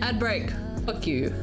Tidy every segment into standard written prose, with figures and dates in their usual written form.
Ad break. Fuck you.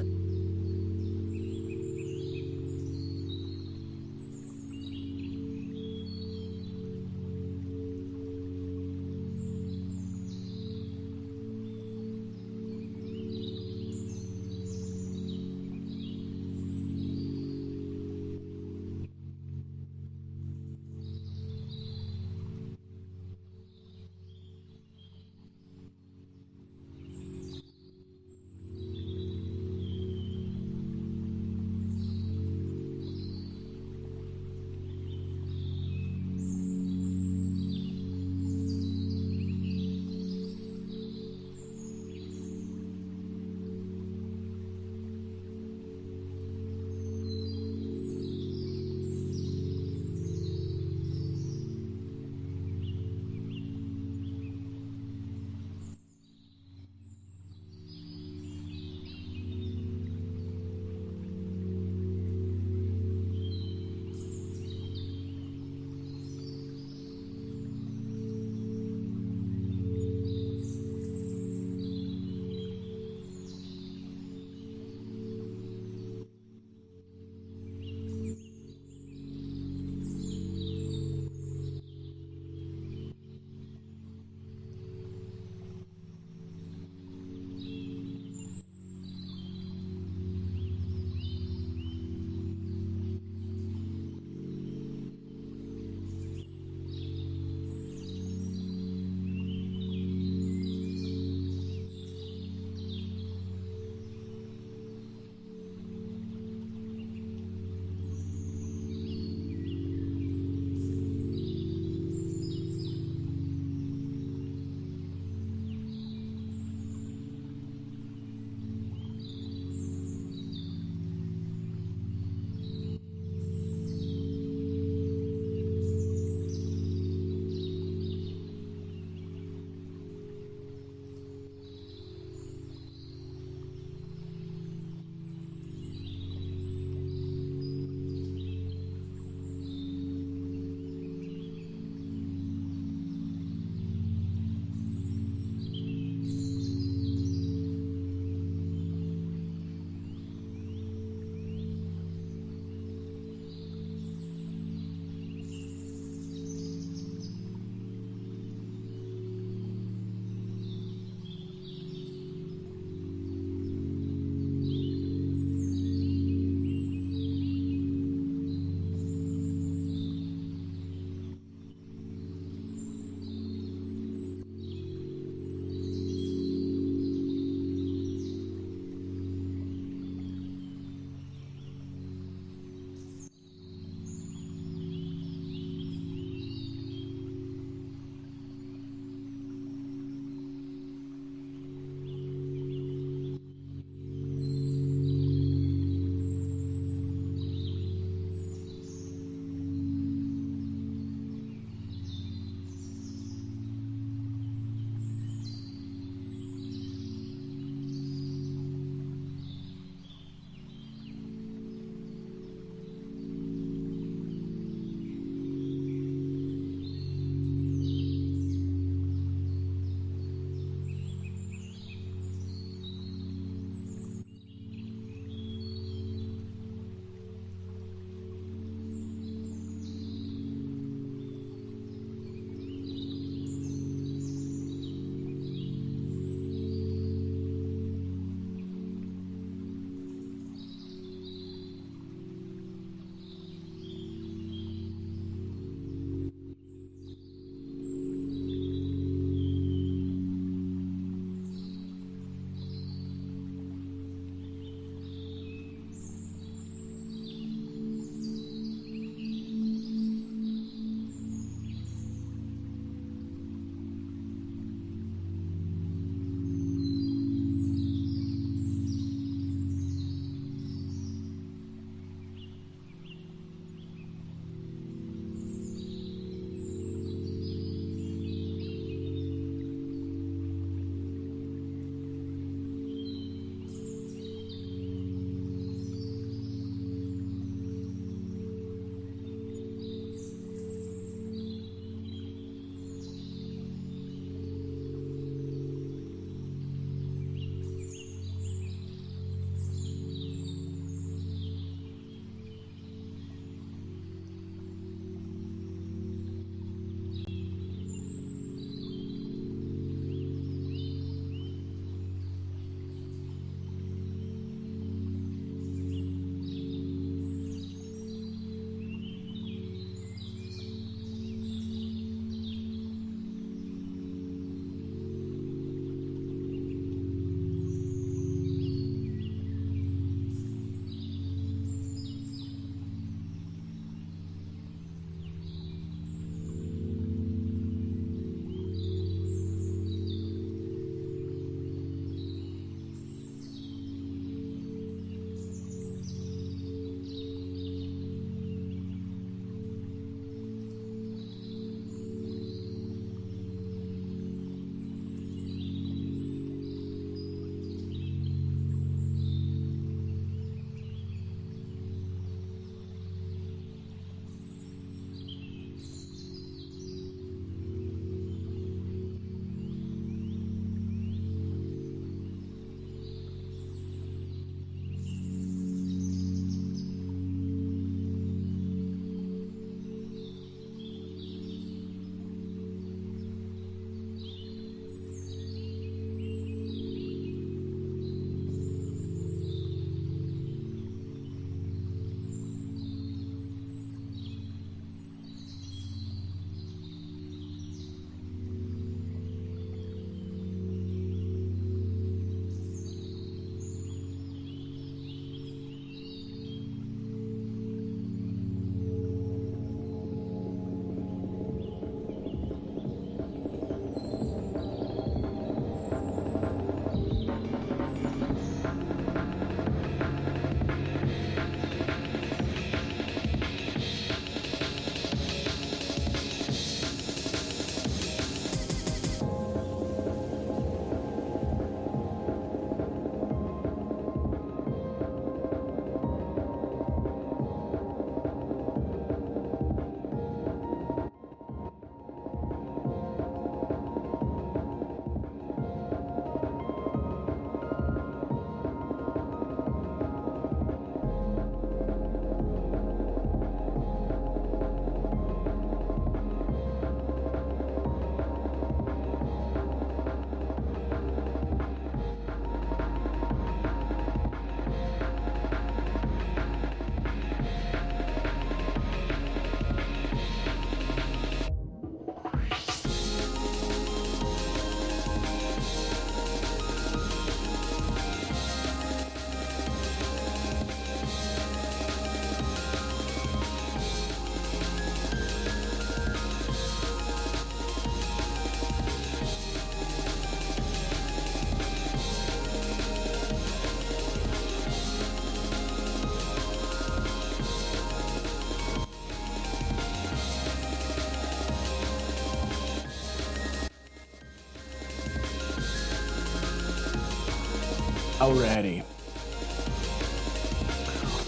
Alrighty.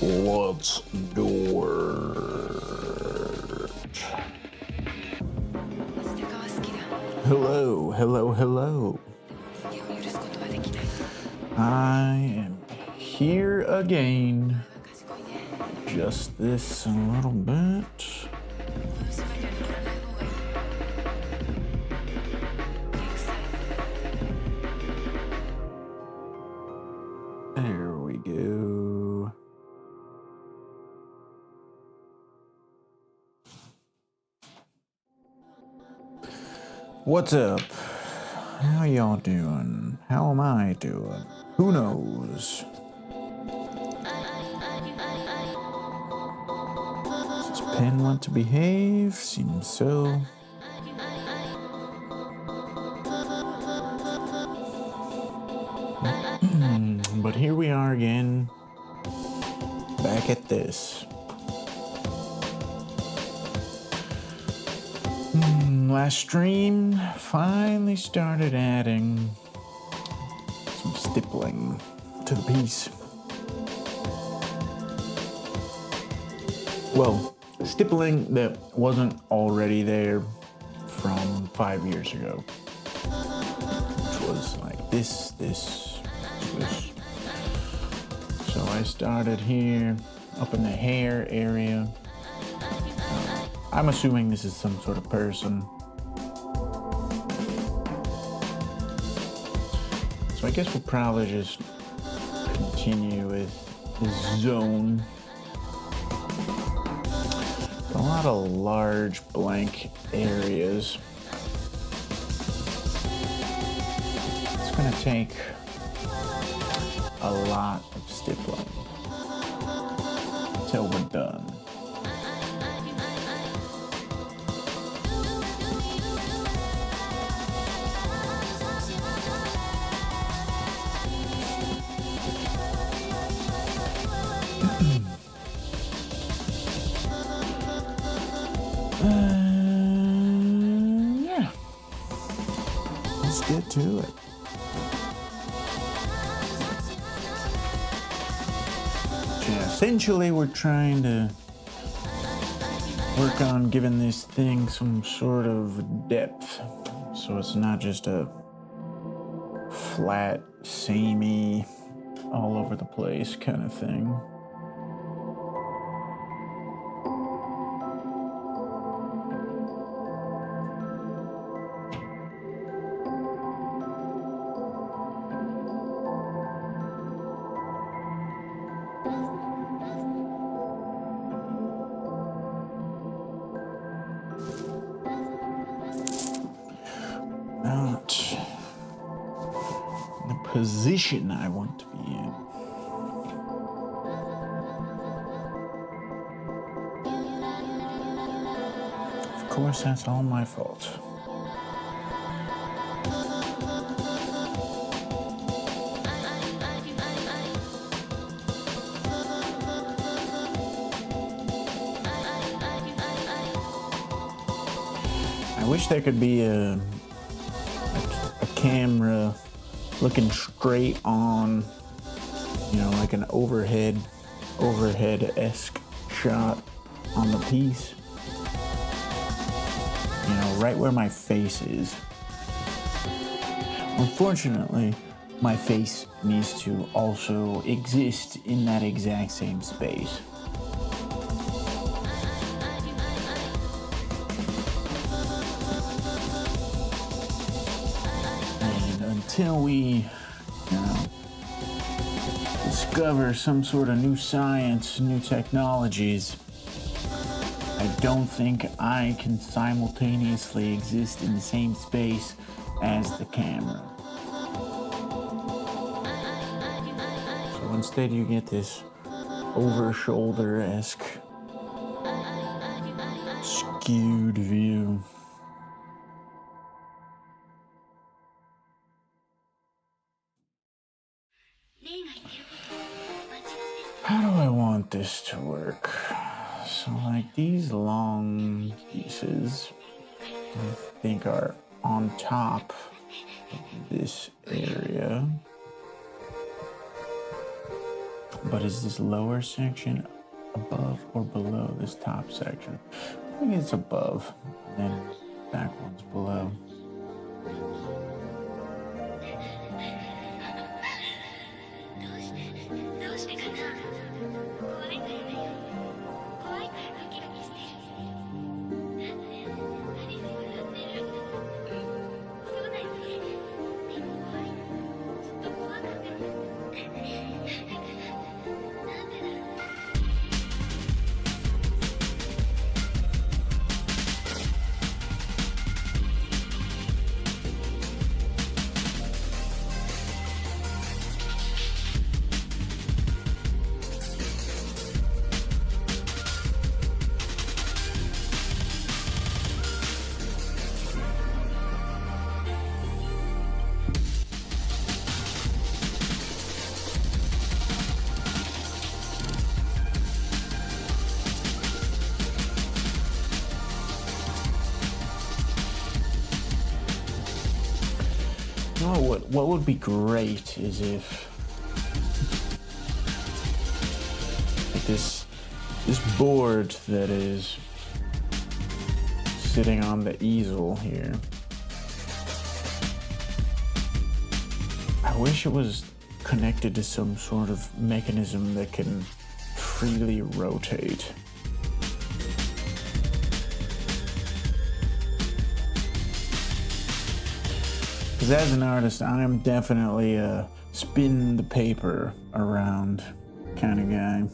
Let's do it. Hello, hello, hello. I am here again. Just this a little bit. There we go. What's up? How y'all doing? How am I doing? Who knows? Does Pen want to behave? Seems so. But here we are again, back at this. Last stream finally started adding some stippling to the piece. Well, stippling that wasn't already there from 5 years ago, which was like this. So I started here, up in the hair area. I'm assuming this is some sort of person. So I guess we'll probably just continue with this zone. A lot of large blank areas. It's gonna take a lot of stippling until we're done. Yeah. Let's get to it. Essentially, we're trying to work on giving this thing some sort of depth, so it's not just a flat, samey, all over the place kind of thing. Not in the position I want to be in. Of course, that's all my fault. I wish there could be a camera looking straight on, you know, like an overhead-esque shot on the piece. You know, right where my face is. Unfortunately, my face needs to also exist in that exact same space. Until we, discover some sort of new science, new technologies, I don't think I can simultaneously exist in the same space as the camera. So instead you get this over-shoulder-esque skewed view. How do I want this to work? So like these long pieces, I think are on top of this area. But is this lower section above or below this top section? I think it's above, and then back one's below. You know what would be great is if like this board that is sitting on the easel here, I wish it was connected to some sort of mechanism that can freely rotate. Because as an artist, I am definitely a spin the paper around kind of guy.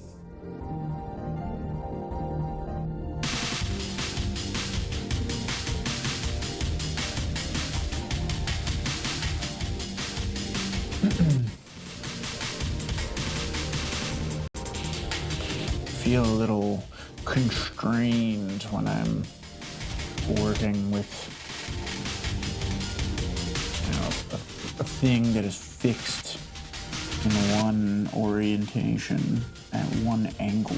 Feel a little constrained when I'm working with a thing that is fixed in one orientation at one angle.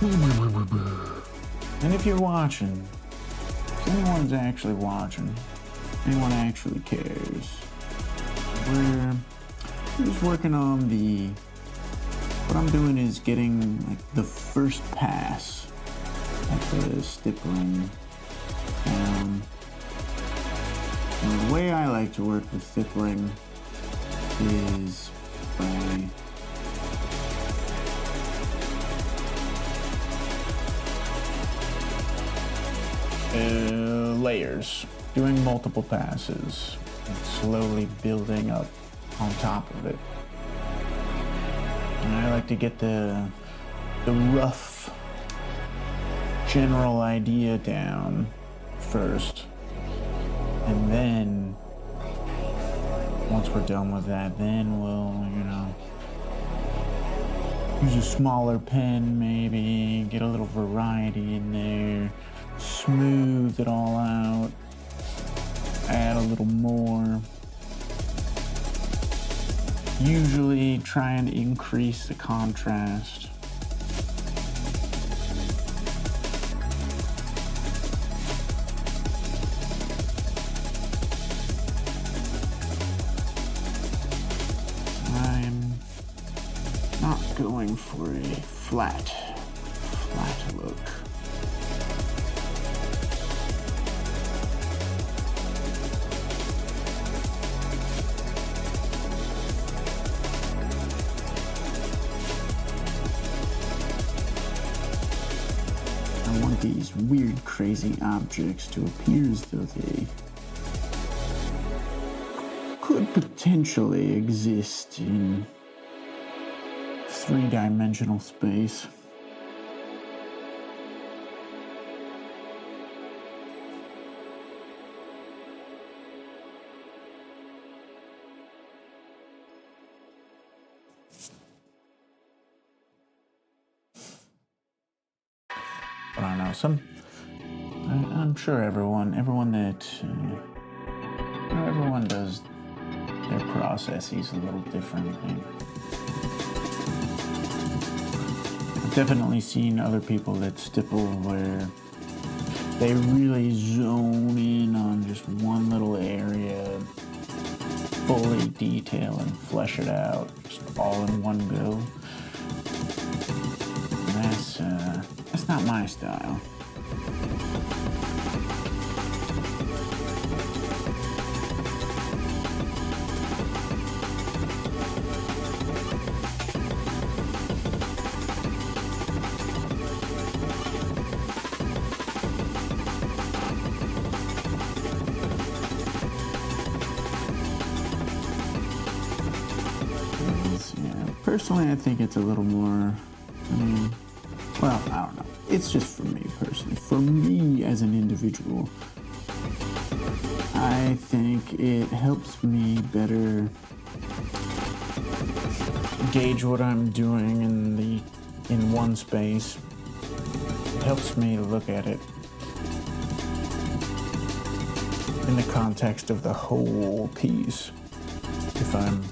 And if you're watching, if anyone's actually watching, anyone actually cares, we're just working on what I'm doing is getting like the first pass at the stippling down. And the way I like to work with stippling is by layers, doing multiple passes and slowly building up on top of it. And I like to get the rough general idea down first, and then once we're done with that, then we'll, use a smaller pen, maybe get a little variety in there, smooth it all out, add a little more. Usually try and increase the contrast. I'm not going for a flat look. I want these weird, crazy objects to appear as though they could potentially exist in three-dimensional space. But I don't know, I'm sure everyone does their processes a little differently. I've definitely seen other people that stipple where they really zone in on just one little area, fully detail and flesh it out, just all in one go. And that's not my style. Personally, I think it's a little more, well, I don't know. It's just for me personally. For me as an individual, I think it helps me better gauge what I'm doing in one space. It helps me look at it in the context of the whole piece. If I'm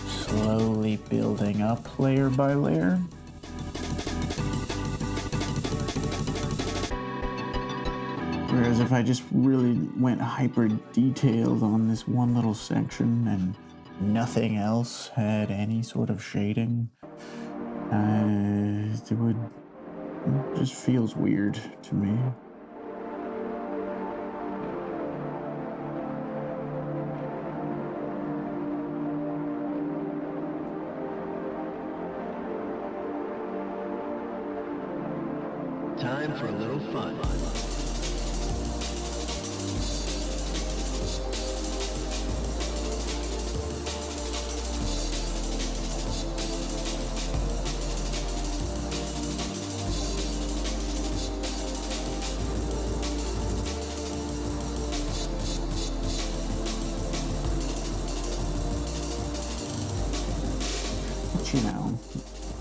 slowly building up layer by layer, whereas if I just really went hyper detailed on this one little section and nothing else had any sort of shading, it just feels weird to me. Time for a little fun. But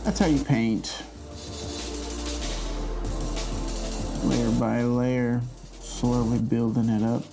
that's how you paint. Layer by layer, slowly building it up.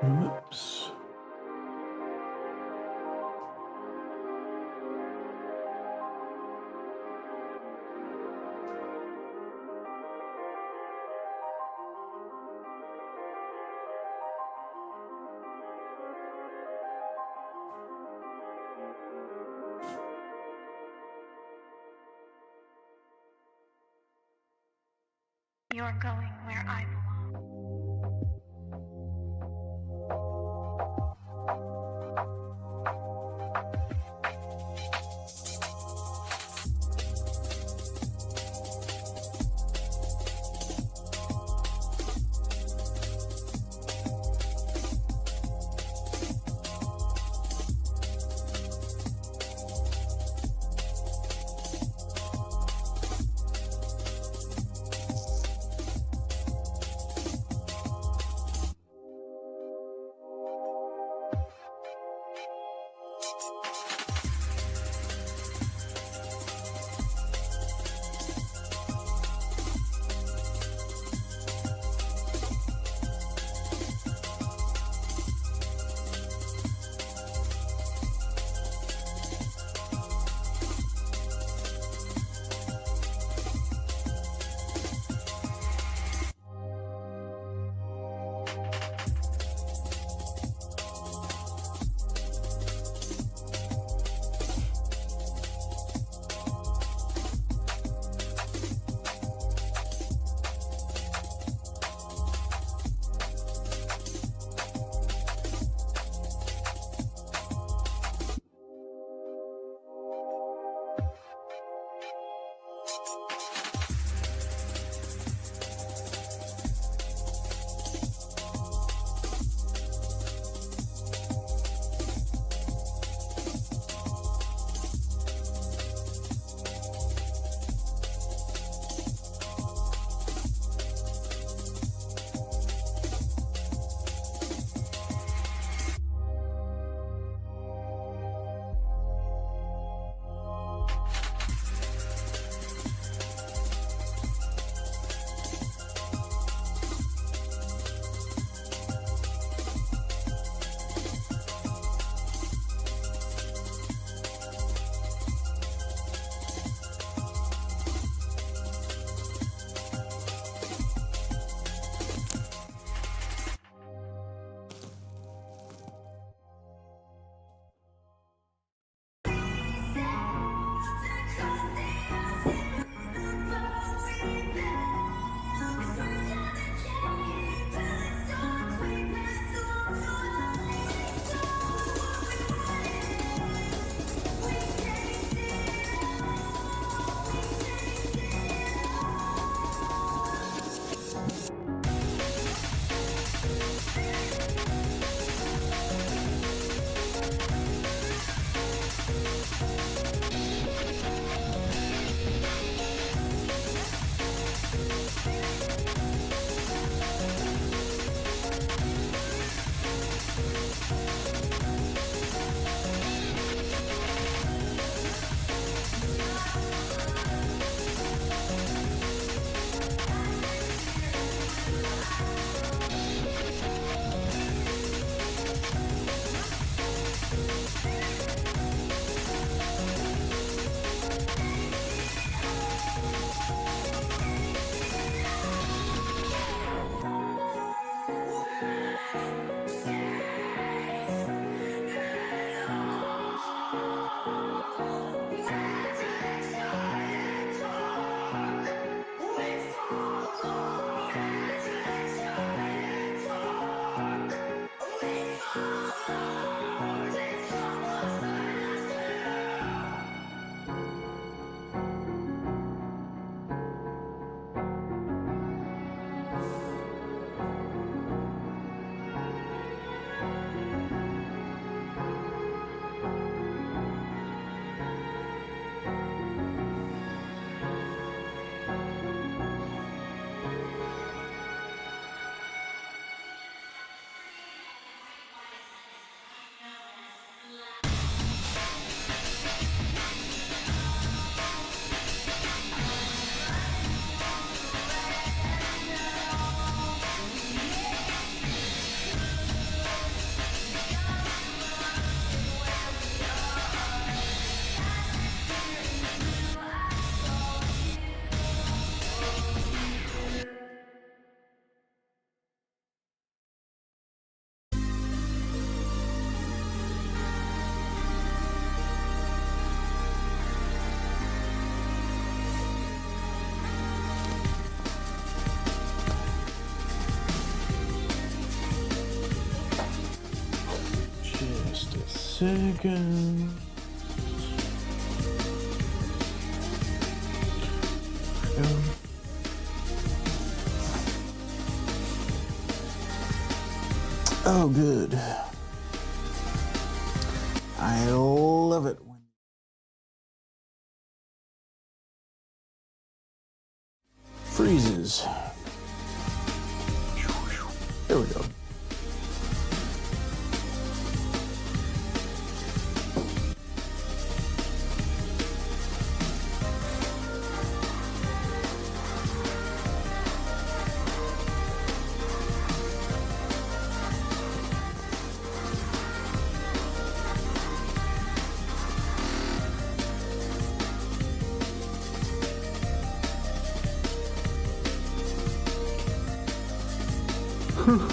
Whoops. You're going where I belong. seconds. Oh, good. I love it when freezes. There we go.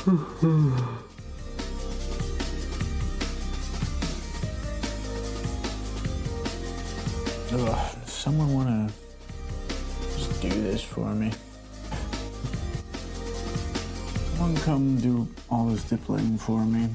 Ugh, does someone want to just do this for me? Someone come do all this dippling for me.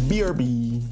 BRB.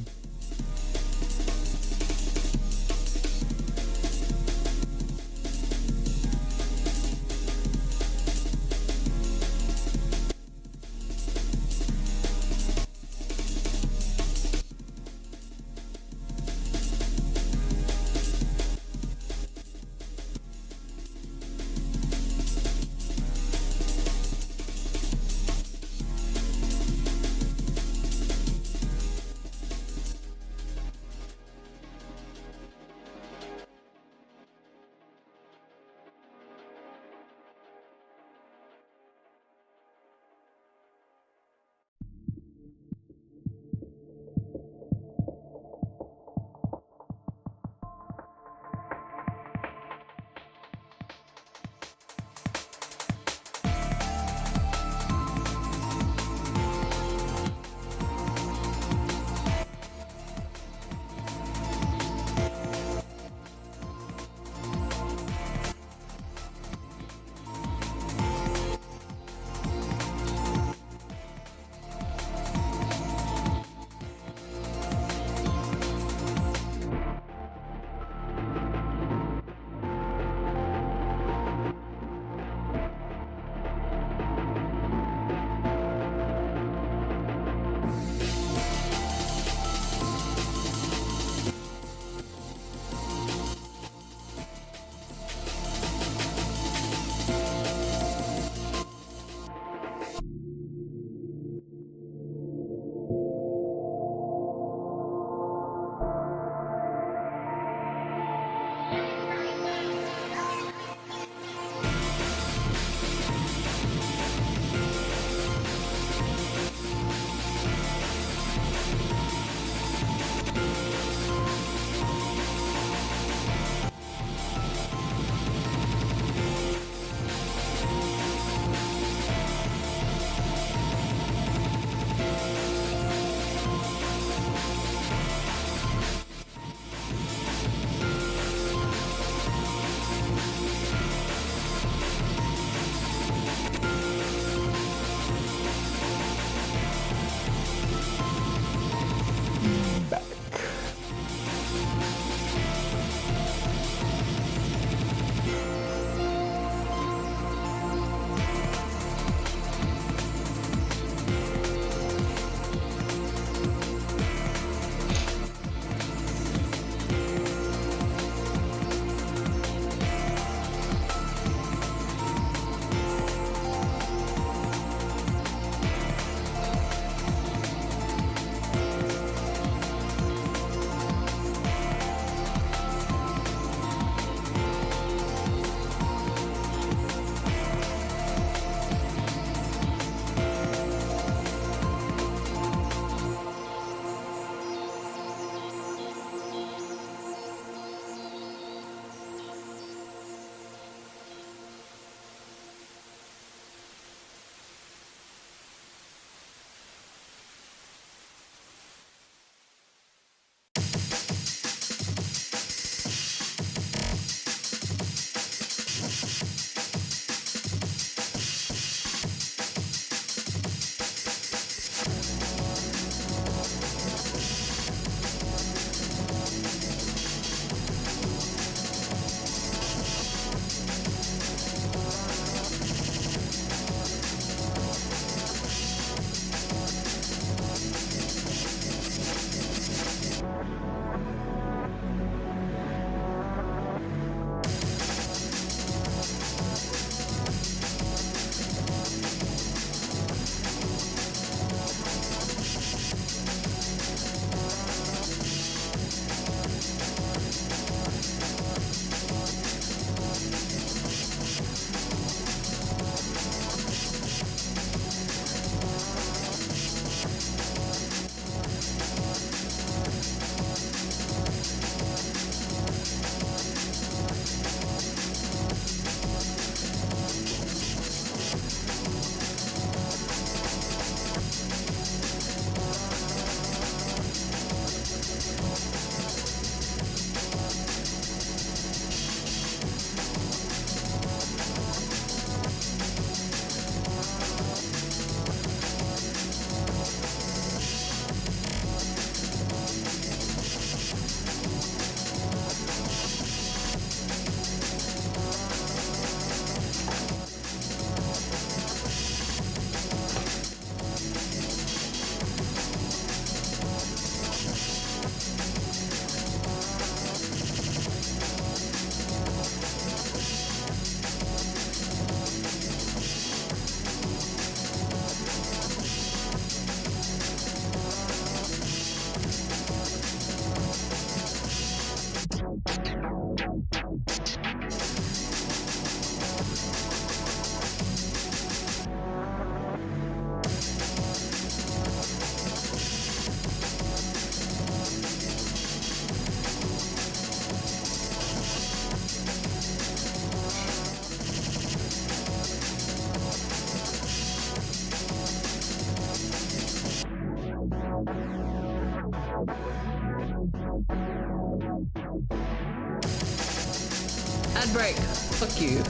Ad break. Fuck you.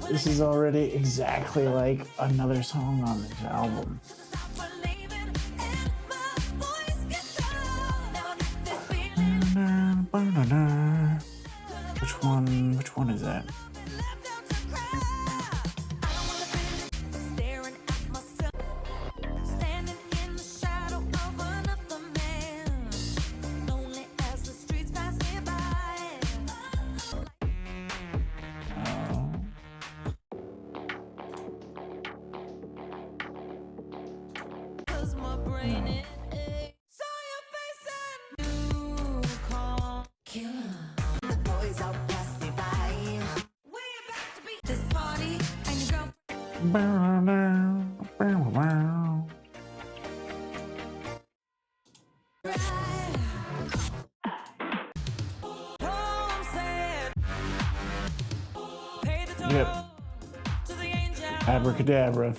This is already exactly like another song on this album. Which one is that? Yep. Abracadabra.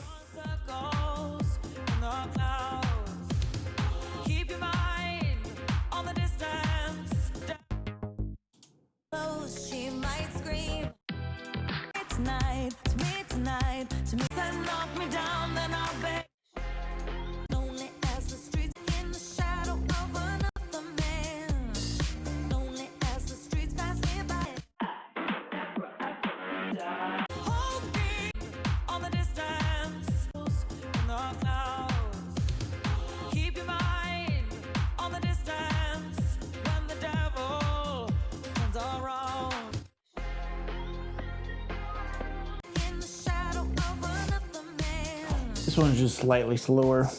This one's just slightly slower.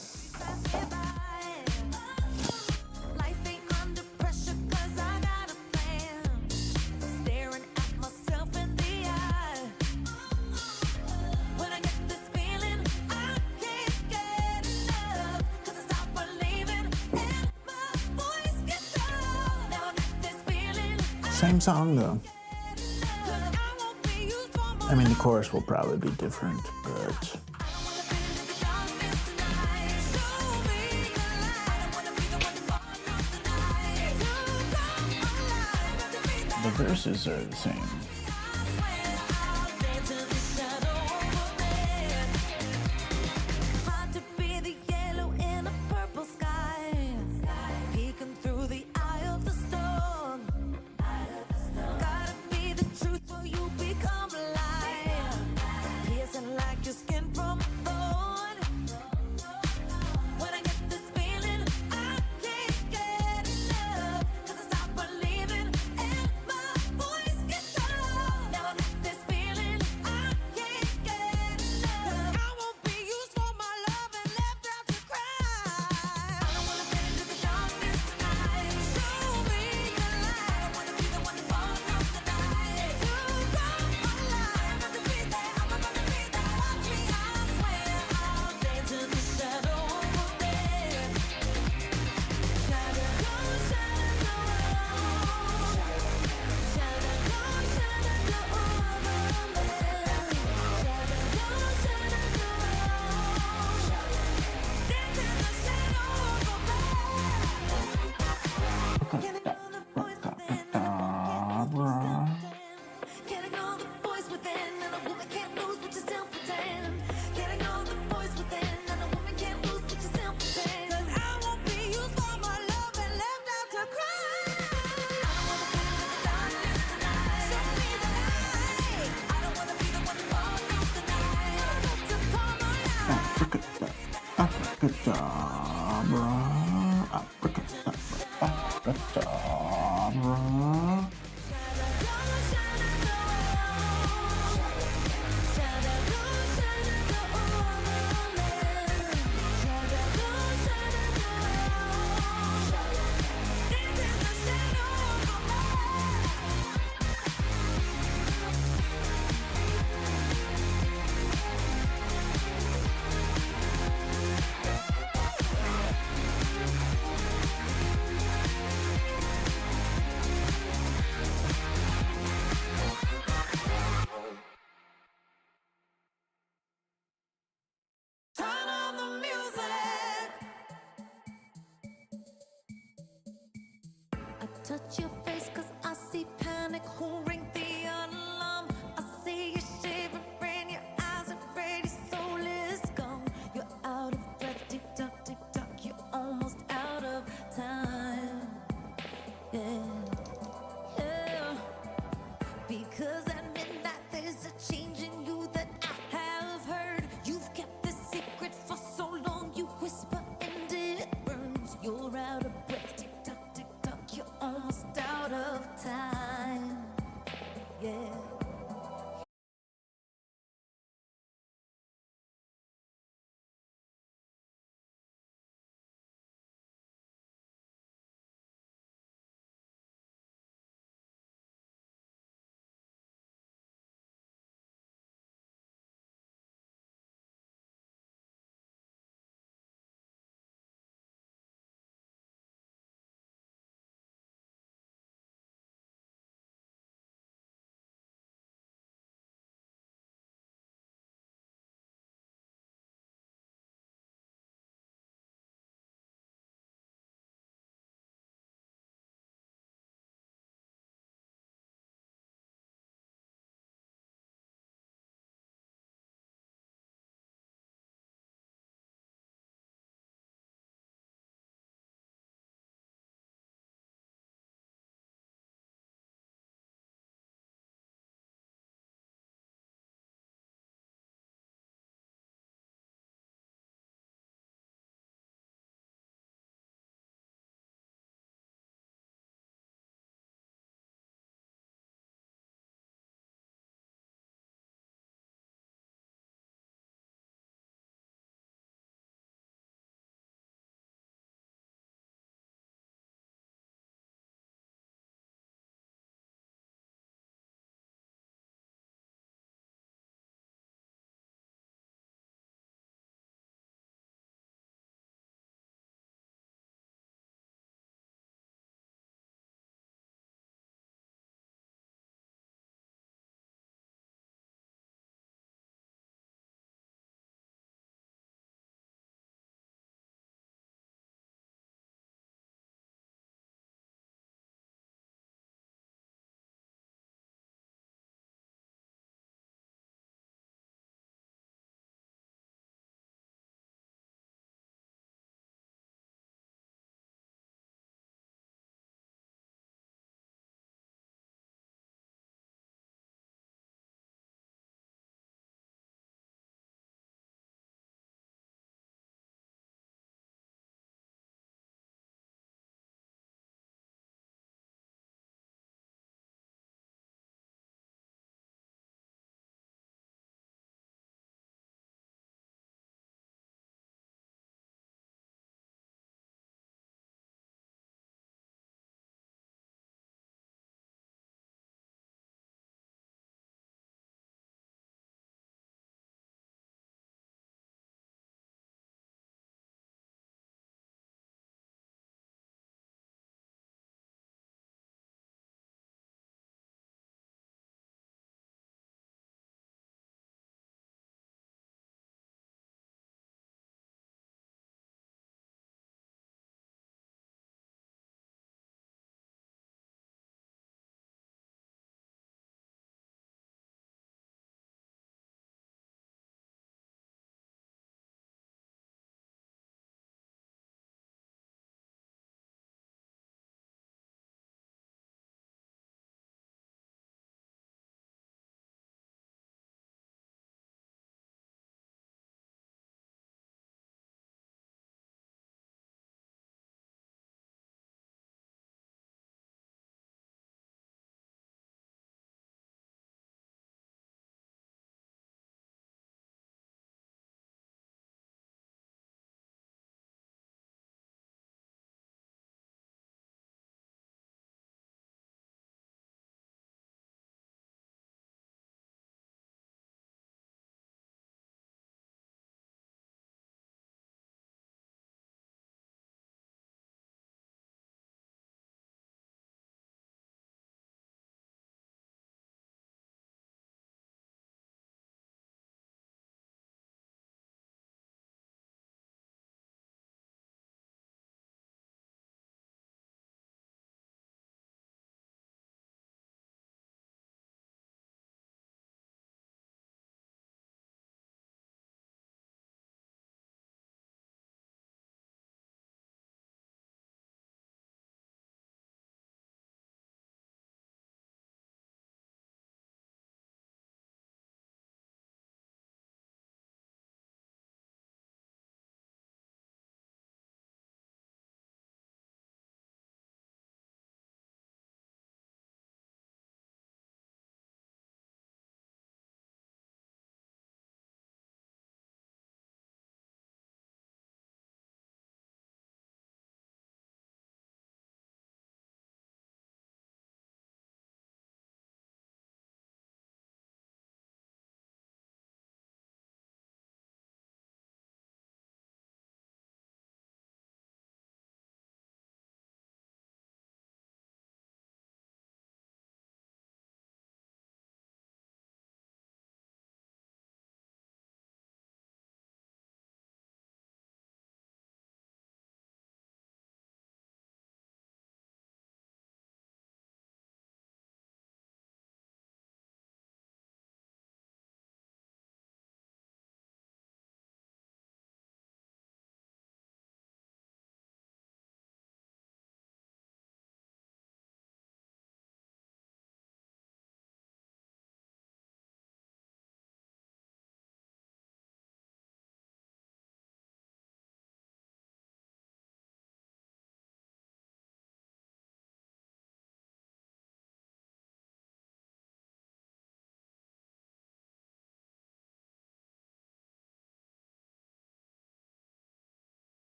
Same song though. I mean, the chorus will probably be different, but the verses are the same. Touch your face 'cause I see panic. Who ring the alarm? I see you shivering.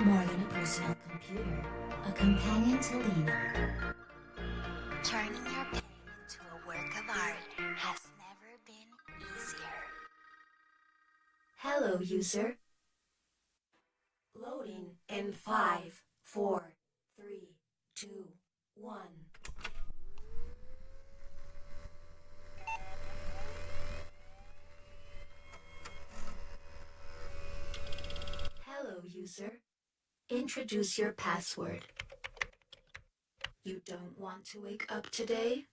more than a personal computer, a companion to lean on. Turning your pain into a work of art has never been easier. Hello, user. Loading in 5, 4, 3, 2, 1. Hello, user. Introduce your password. You don't want to wake up today?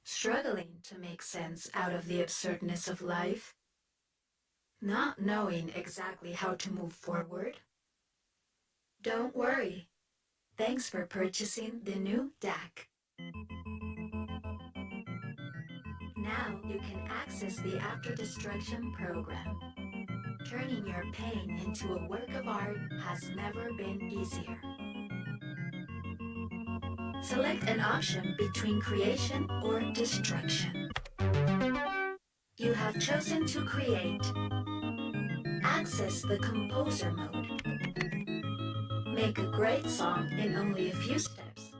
Struggling to make sense out of the absurdness of life? Not knowing exactly how to move forward? Don't worry. Thanks for purchasing the new DAC. Now you can access the After Destruction program. Turning your pain into a work of art has never been easier. Select an option between creation or destruction. You have chosen to create. Access the composer mode. Make a great song in only a few steps.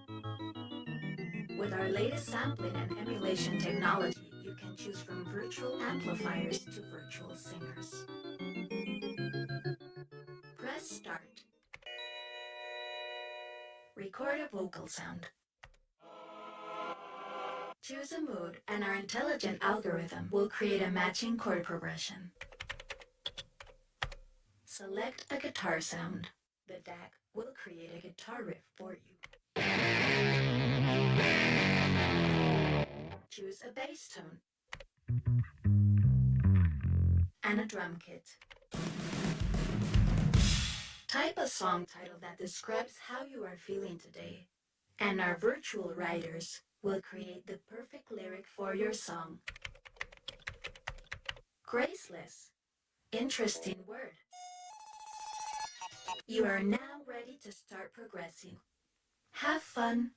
With our latest sampling and emulation technology, you can choose from virtual amplifiers to virtual singers. Press start. Record a vocal sound. Choose a mood and our intelligent algorithm will create a matching chord progression. Select a guitar sound. The DAC will create a guitar riff for you. Choose a bass tone and a drum kit. Type a song title that describes how you are feeling today, and our virtual writers will create the perfect lyric for your song. Graceless. Interesting word. You are now ready to start progressing. Have fun.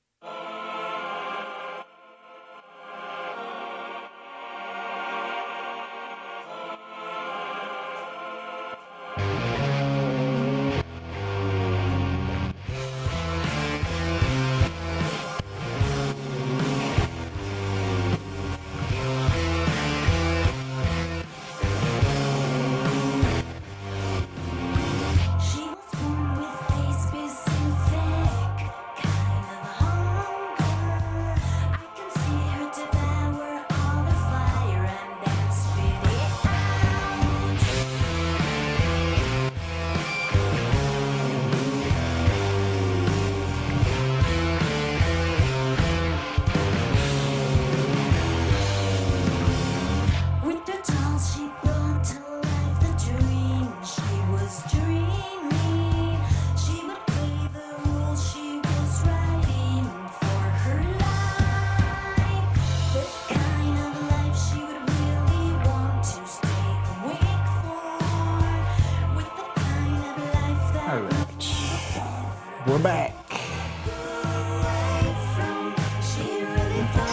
We're back.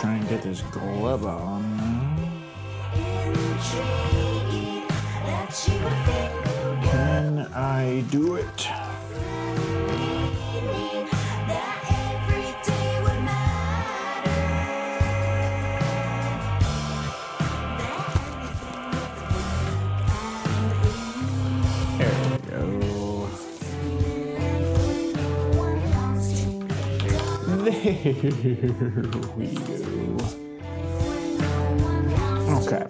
Try and get this glove on. Can I do it? There we go. There we go. Okay.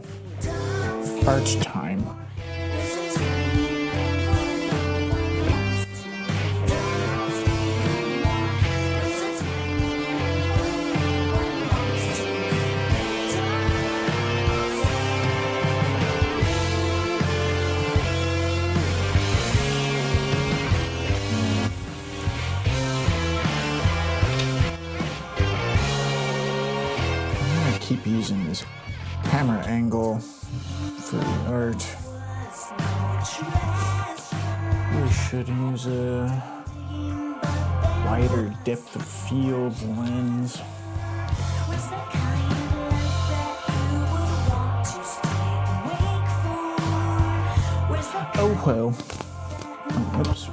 Art time. Keep using this camera angle for the art. We should use a wider depth of field lens. Oh well. Oops.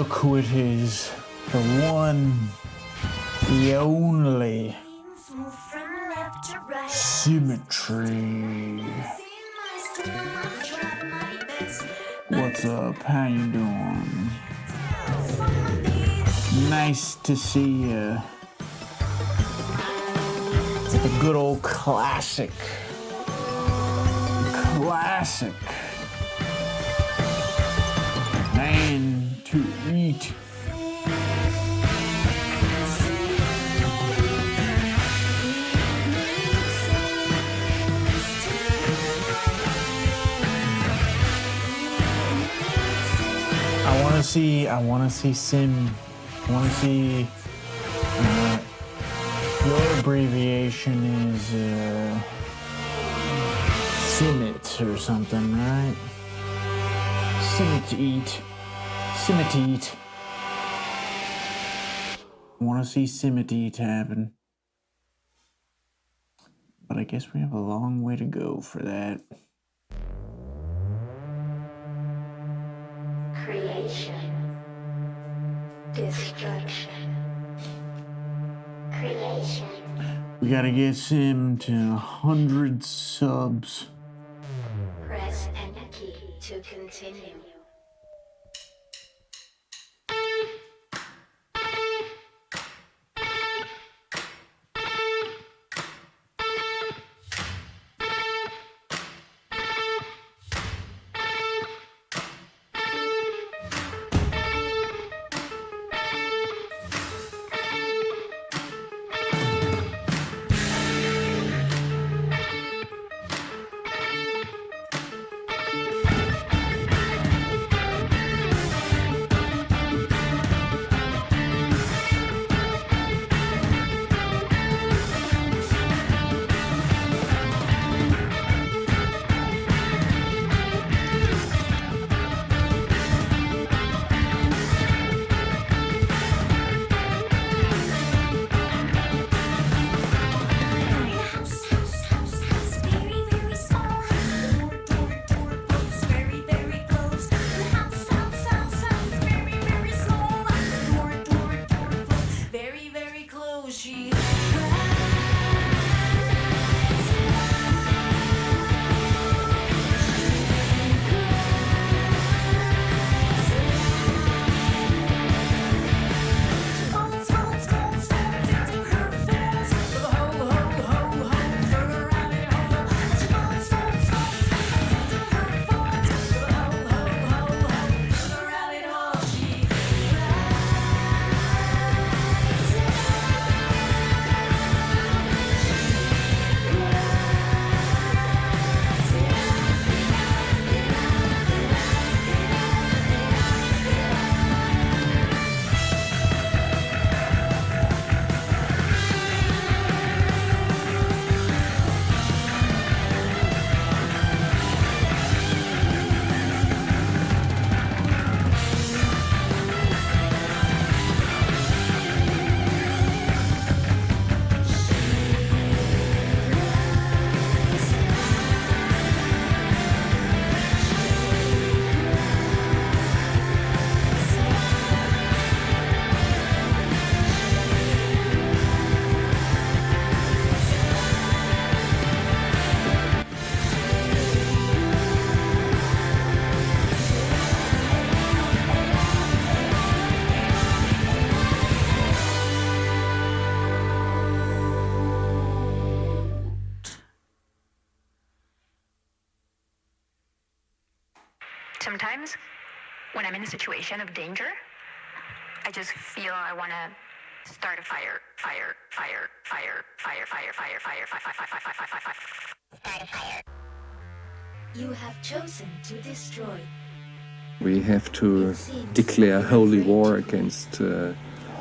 Look who it is. The one, the only. Symmetry. What's up? How you doing? Nice to see you. The good old classic. Classic. Man to eat. I want to see Sim. I want to see. Your abbreviation is Simit or something, right? Simit eat. Simit eat. I want to see Simit eat happen. But I guess we have a long way to go for that. Creation. Destruction. Creation. We gotta get Sim to 100 subs. Press enter key to continue. Sometimes, when I'm in a situation of danger, I just feel I want to start a fire. You have chosen to destroy. We have to declare holy war against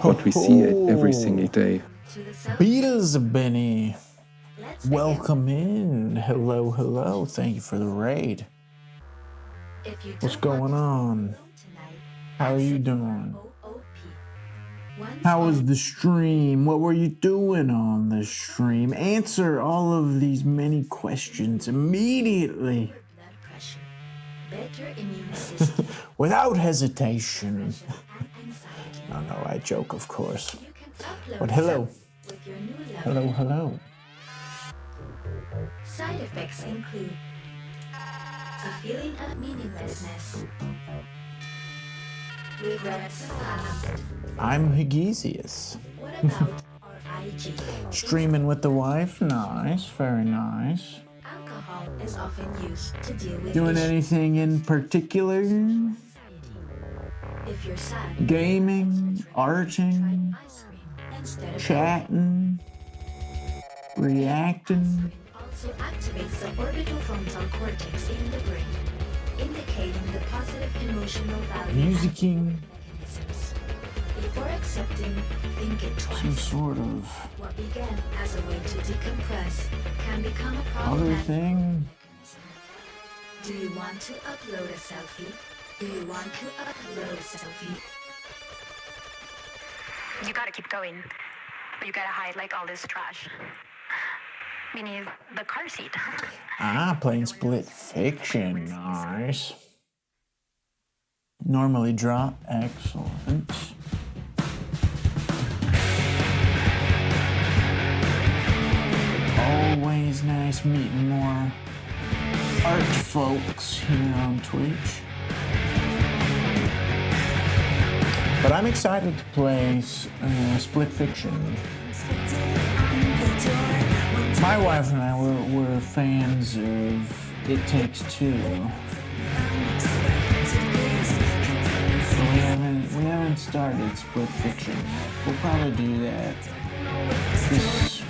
what we see every single day. To the south. Beatles, Benny. Let's begin. Welcome in. Hello, hello. Thank you for the raid. If you What's don't want going to on? alone tonight, How are you exit doing? OOP. Once How was on, the stream? What were you doing on the stream? Answer all of these many questions immediately lower blood pressure, better immune system, without hesitation. and no, I joke, of course. You can upload But hello. sounds with your new level. Hello, hello. Side effects include a feeling of meaninglessness, regrets the past. I'm Hegesius. What about our IG? Streaming with the wife, nice, very nice. Alcohol is often used to deal with Doing issues. anything in particular? If you're sad, Gaming, arting, ice cream instead of chatting, reacting, also activates the orbitofrontal cortex in the brain, indicating the positive emotional value musicking, mechanisms. Before accepting, think it some twice. sort of What began as a way to decompress can become a other problematic thing. mechanism. Do you want to upload a selfie? Do you want to upload a selfie? You gotta keep going. But you gotta hide like all this trash. We need the car seat. Ah, playing split fiction, nice. Normally draw, excellent. Always nice meeting more art folks here on Twitch. But I'm excited to play Split Fiction. My wife and I were fans of It Takes Two. So we haven't started Split Fiction yet. We'll probably do that this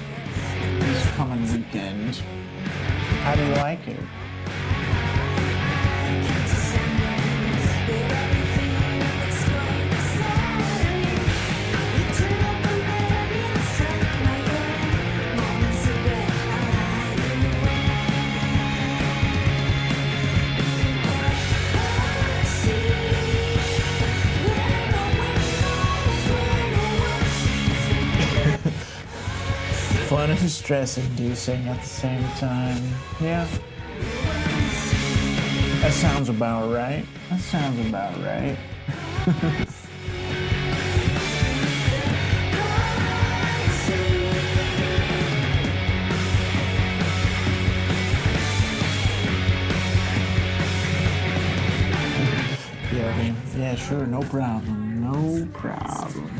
coming weekend. How do you like it? Fun and stress-inducing at the same time. Yeah. That sounds about right. That sounds about right. Yeah, sure, no problem. No problem.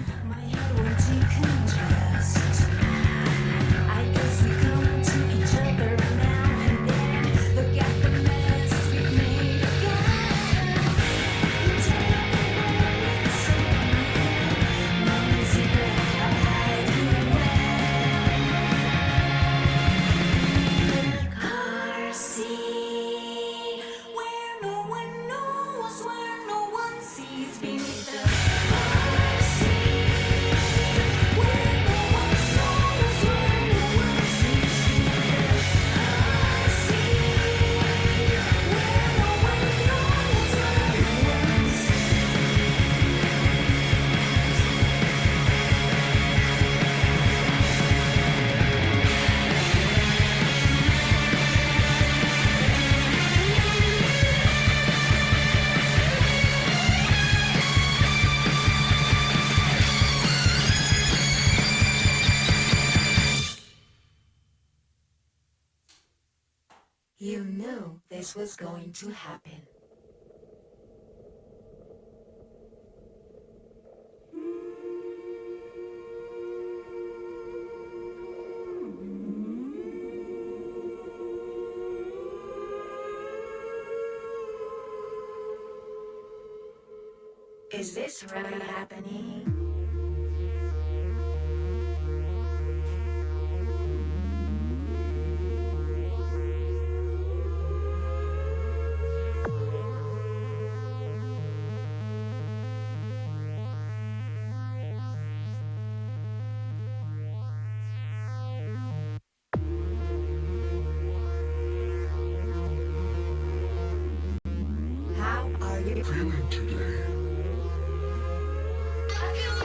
You knew this was going to happen. Is this really happening? How are you feeling today? I feel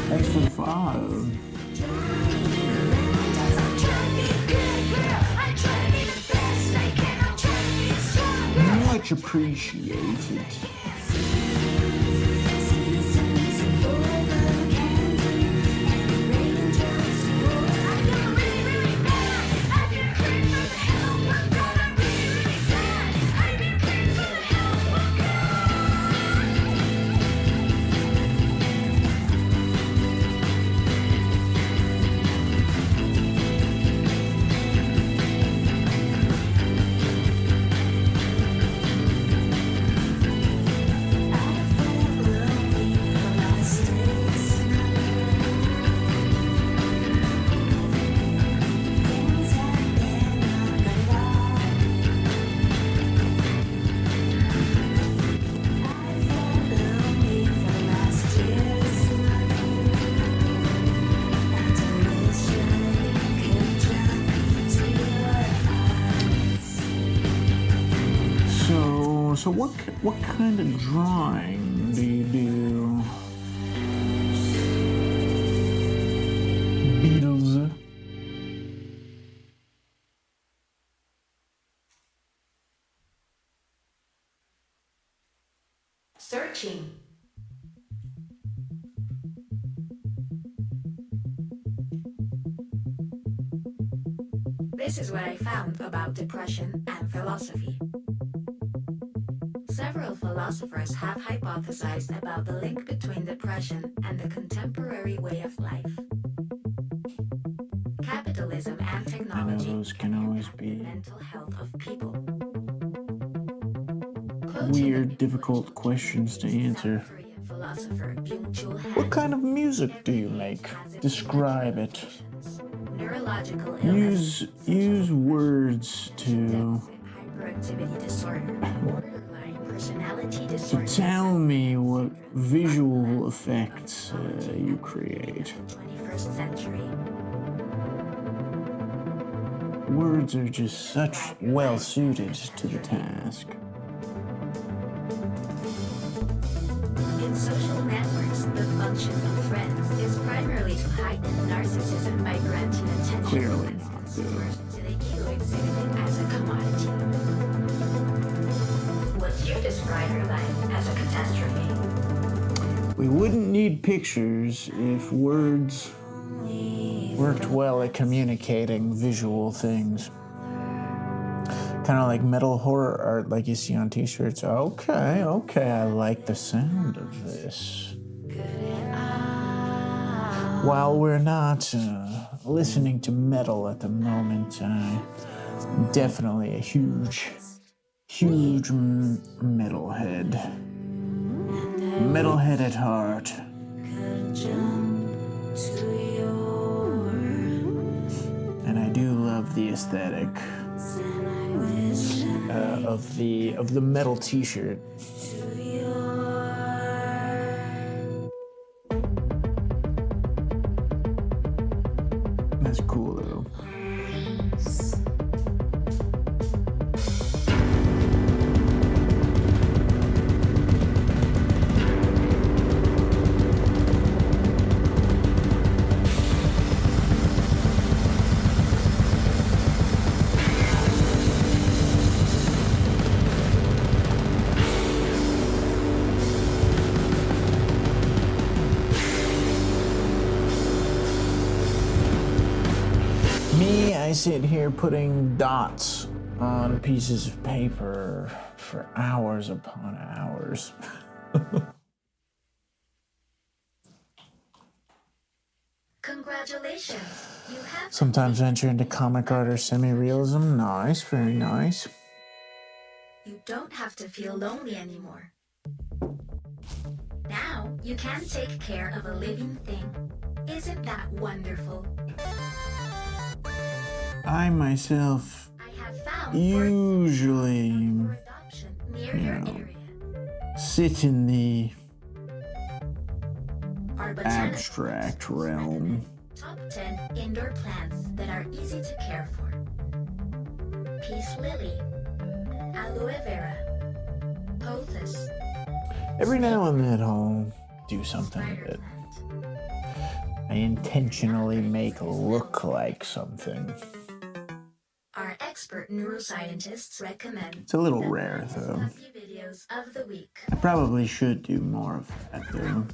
Thanks for the follow. Much appreciated. So what kind of drawing do you do? Beatles. Searching. This is what I found about depression and philosophy. Several philosophers have hypothesized about the link between depression and the contemporary way of life. Capitalism and technology those can always impact be the mental health of people. weird, difficult questions to answer. What kind of music do you make? Describe it. Neurological Use words to hyperactivity disorder, borderline personality disorder. tell me what visual effects you create. 21st century. Words are just such well suited to the task. In social networks, the function of friends is primarily to heighten narcissism by granting attention Clearly and not consumers to the ego exhibited as a commodity. Would you describe your life as a catastrophe? We wouldn't need pictures if words worked well at communicating visual things. Kind of like metal horror art like you see on t-shirts. Okay, I like the sound of this. While we're not listening to metal at the moment, definitely a huge metalhead. Metalhead at heart. And I do love the aesthetic of the metal t-shirt. That's cool though. I sit here putting dots on pieces of paper for hours upon hours. Congratulations, you have. Sometimes venture into comic art or semi-realism. Nice, very nice. You don't have to feel lonely anymore. Now you can take care of a living thing. Isn't that wonderful? I myself I have found usually, for adoption near your area. sit in the Our botanical abstract realm. top 10 indoor plants that are easy to care for. Peace lily, aloe vera, pothos. Every now and then I'll do something that I intentionally make look like something. Our expert neuroscientists recommend. It's a little rare, though. Videos of the week. I probably should do more of that, though.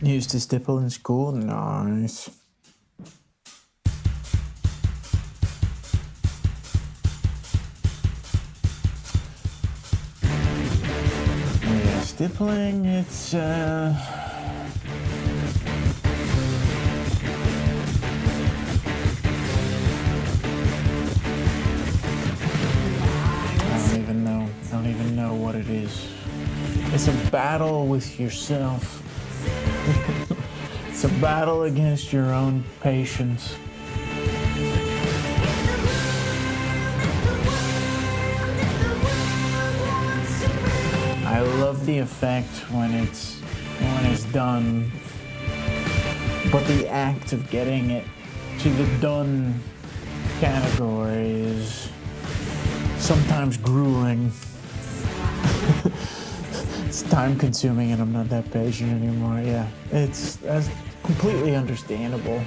Used to stipple in school? Nice. Yeah, stippling, it's, I don't even know what it is. It's a battle with yourself. It's a battle against your own patience. I love the effect when it's done, but the act of getting it to the done category is sometimes grueling. It's time consuming and I'm not that patient anymore. Yeah, that's completely understandable.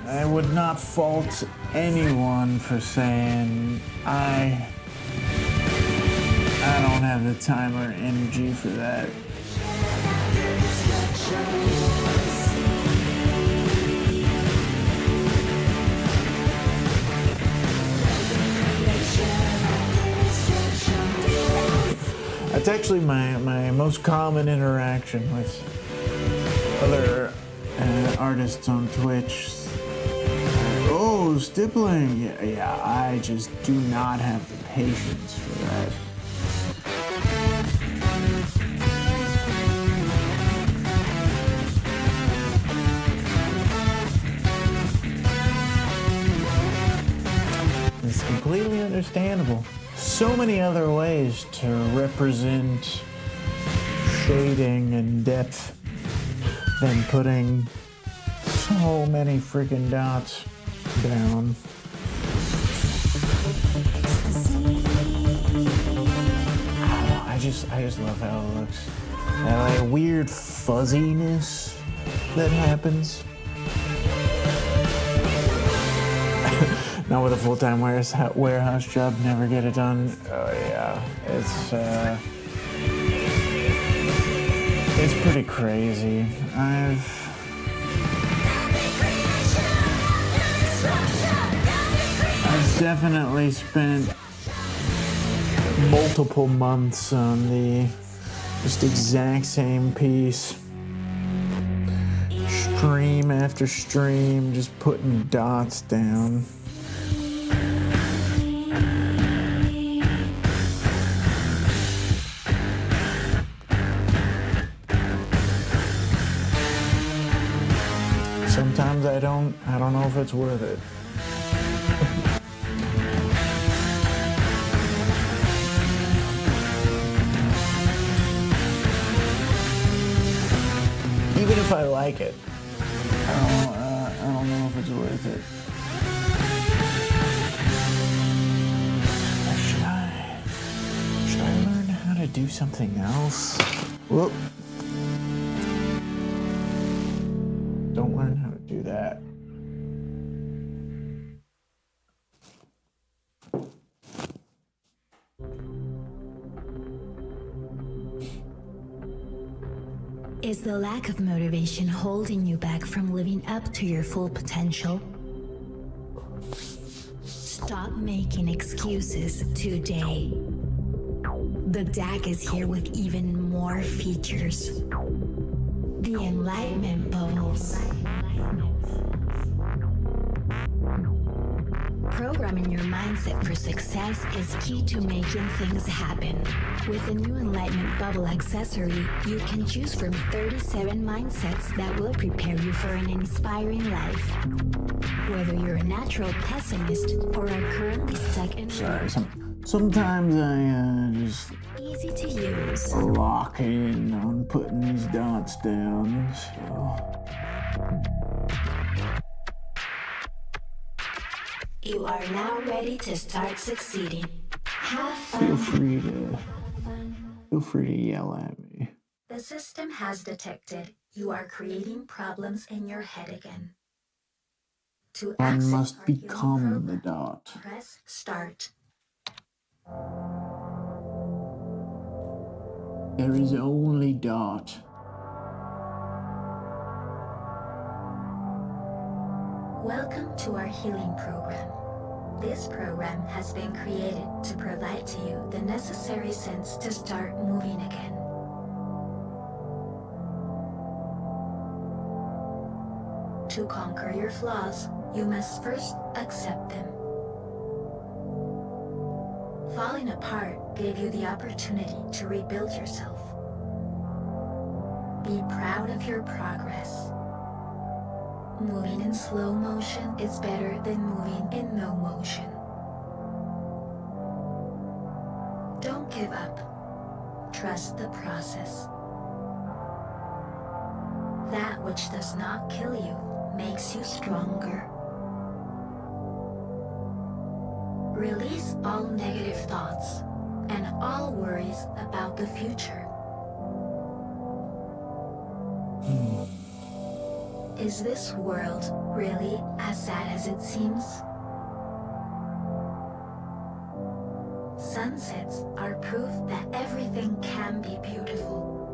I would not fault anyone for saying I don't have the time or energy for that. That's actually my most common interaction with other artists on Twitch. Oh, stippling. Yeah, I just do not have the patience for that. It's completely understandable. So many other ways to represent shading and depth than putting so many freaking dots down. I just love how it looks. That like weird fuzziness that happens. Not with a full-time warehouse job, never get it done. Oh yeah, it's pretty crazy. I've definitely spent multiple months on the just exact same piece. Stream after stream, just putting dots down. Sometimes I don't know if it's worth it. Even if I like it, I don't know if it's worth it. Should I learn how to do something else? Whoop. Don't learn how to do that. Is the lack of motivation holding you back from living up to your full potential? Stop making excuses today. The DAC is here with even more features. The Enlightenment Bubbles. Reprogramming your mindset for success is key to making things happen. With the new Enlightenment Bubble accessory, you can choose from 37 mindsets that will prepare you for an inspiring life. Whether you're a natural pessimist or are currently stuck in... Sorry, sometimes I just Easy to use. lock in on putting these dots down, so... You are now ready to start succeeding. Have fun. Feel free to yell at me. The system has detected you are creating problems in your head again. To One access must our healing become the program, dot. press start. There is only dot. Welcome to our healing program. This program has been created to provide to you the necessary sense to start moving again. To conquer your flaws, you must first accept them. Falling apart gave you the opportunity to rebuild yourself. Be proud of your progress. Moving in slow motion is better than moving in no motion. Don't give up. Trust the process. That which does not kill you makes you stronger. Release all negative thoughts and all worries about the future. Is this world really as sad as it seems? Sunsets are proof that everything can be beautiful.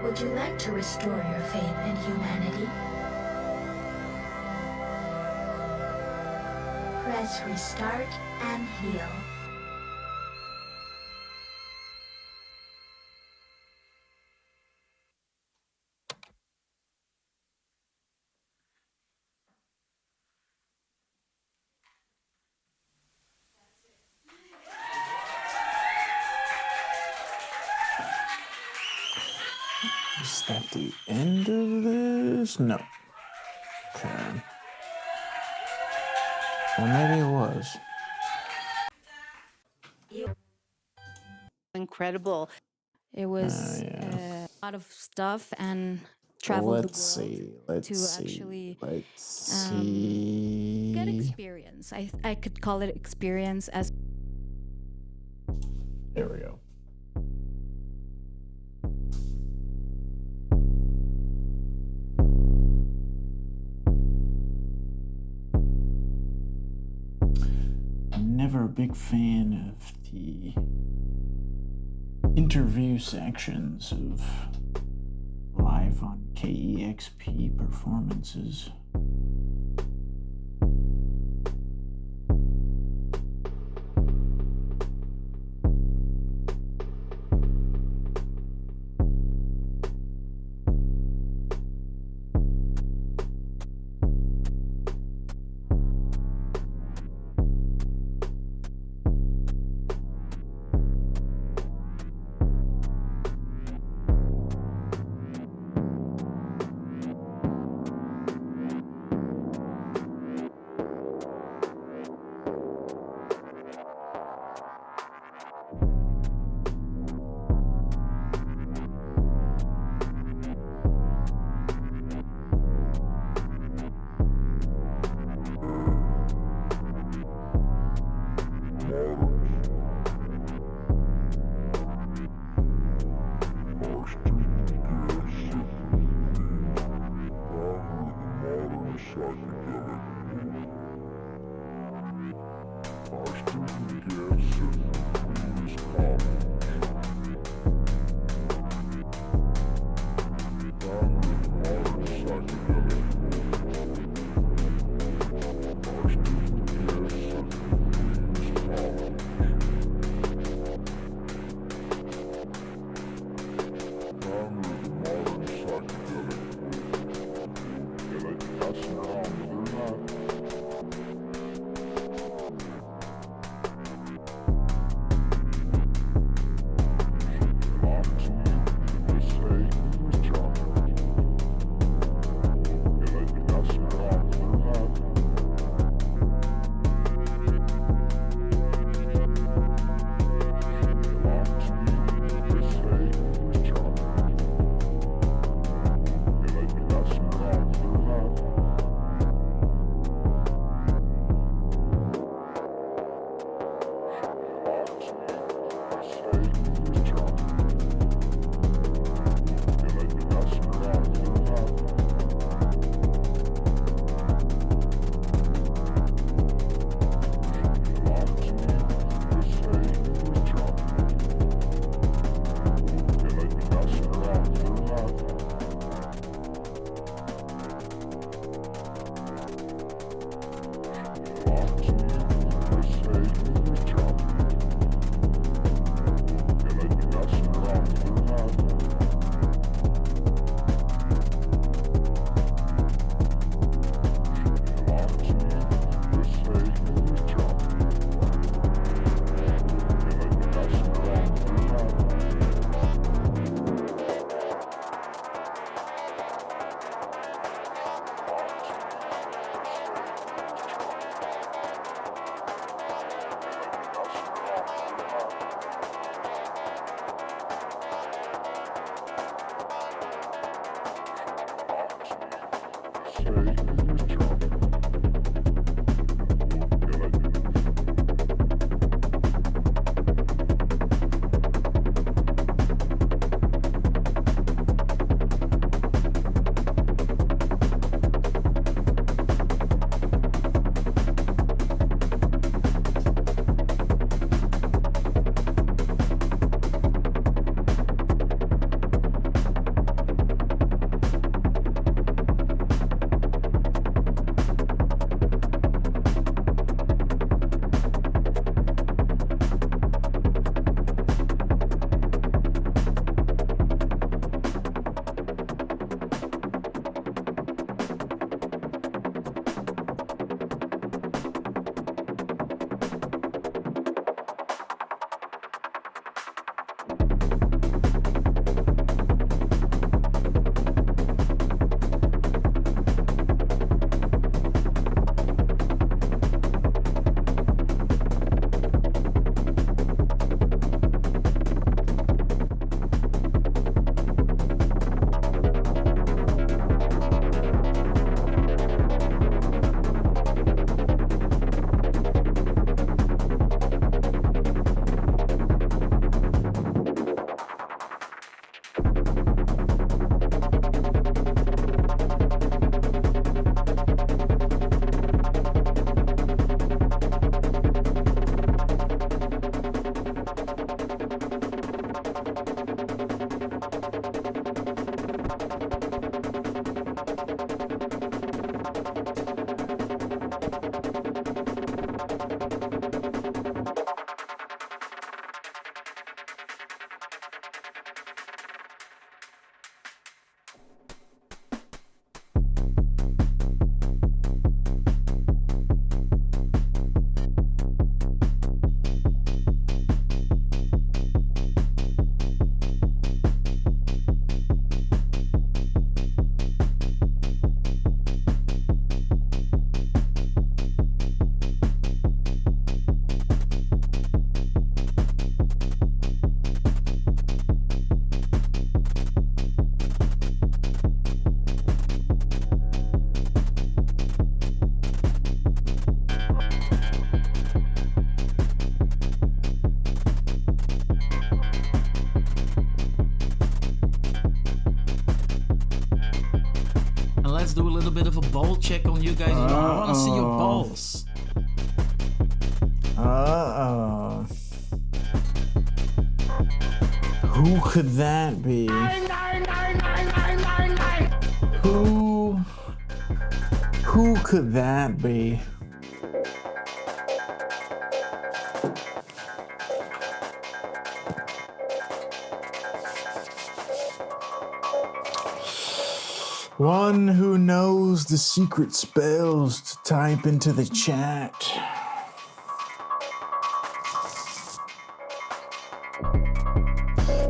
Would you like to restore your faith in humanity? Press restart and heal. Is that the end of this? No. Okay. Well, maybe it was. Incredible. It was Yeah. a lot of stuff and travel the Let's world see. actually Let's get see. experience. I could call it experience as There we go. I'm never a big fan of the interview sections of live on KEXP performances. let's do a little bit of a ball check on you guys. You know, I want to see your balls. Who could that be? Who could that be? One who knows the secret spells to type into the chat.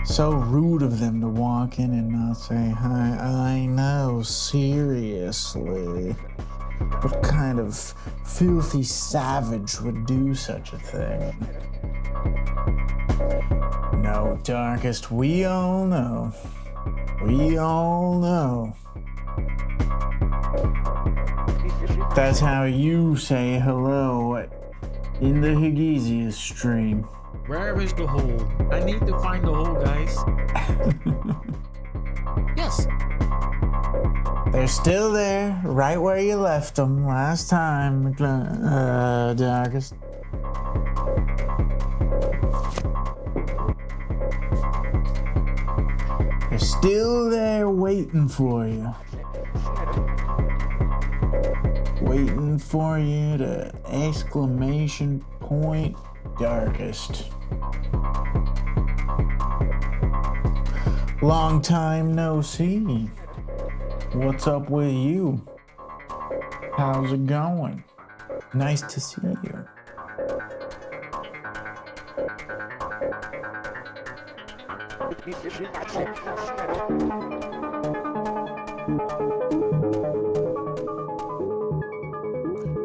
So rude of them to walk in and not say hi. I know, seriously. What kind of filthy savage would do such a thing? No, Darkest, we all know. We all know. That's how you say hello in the Higgiesius stream. Where is the hole? I need to find the hole, guys. Yes. They're still there, right where you left them last time, Darkest. They're still there waiting for you. Waiting for you to exclamation point Darkest. Long time no see. What's up with you? How's it going? Nice to see you.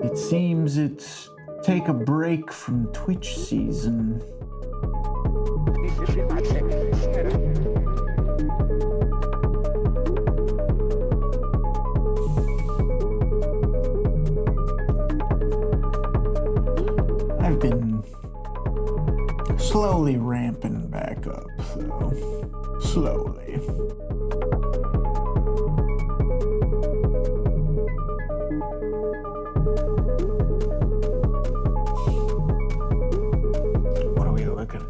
It seems it's take a break from Twitch season. We've been slowly ramping back up, so slowly. What are we looking at?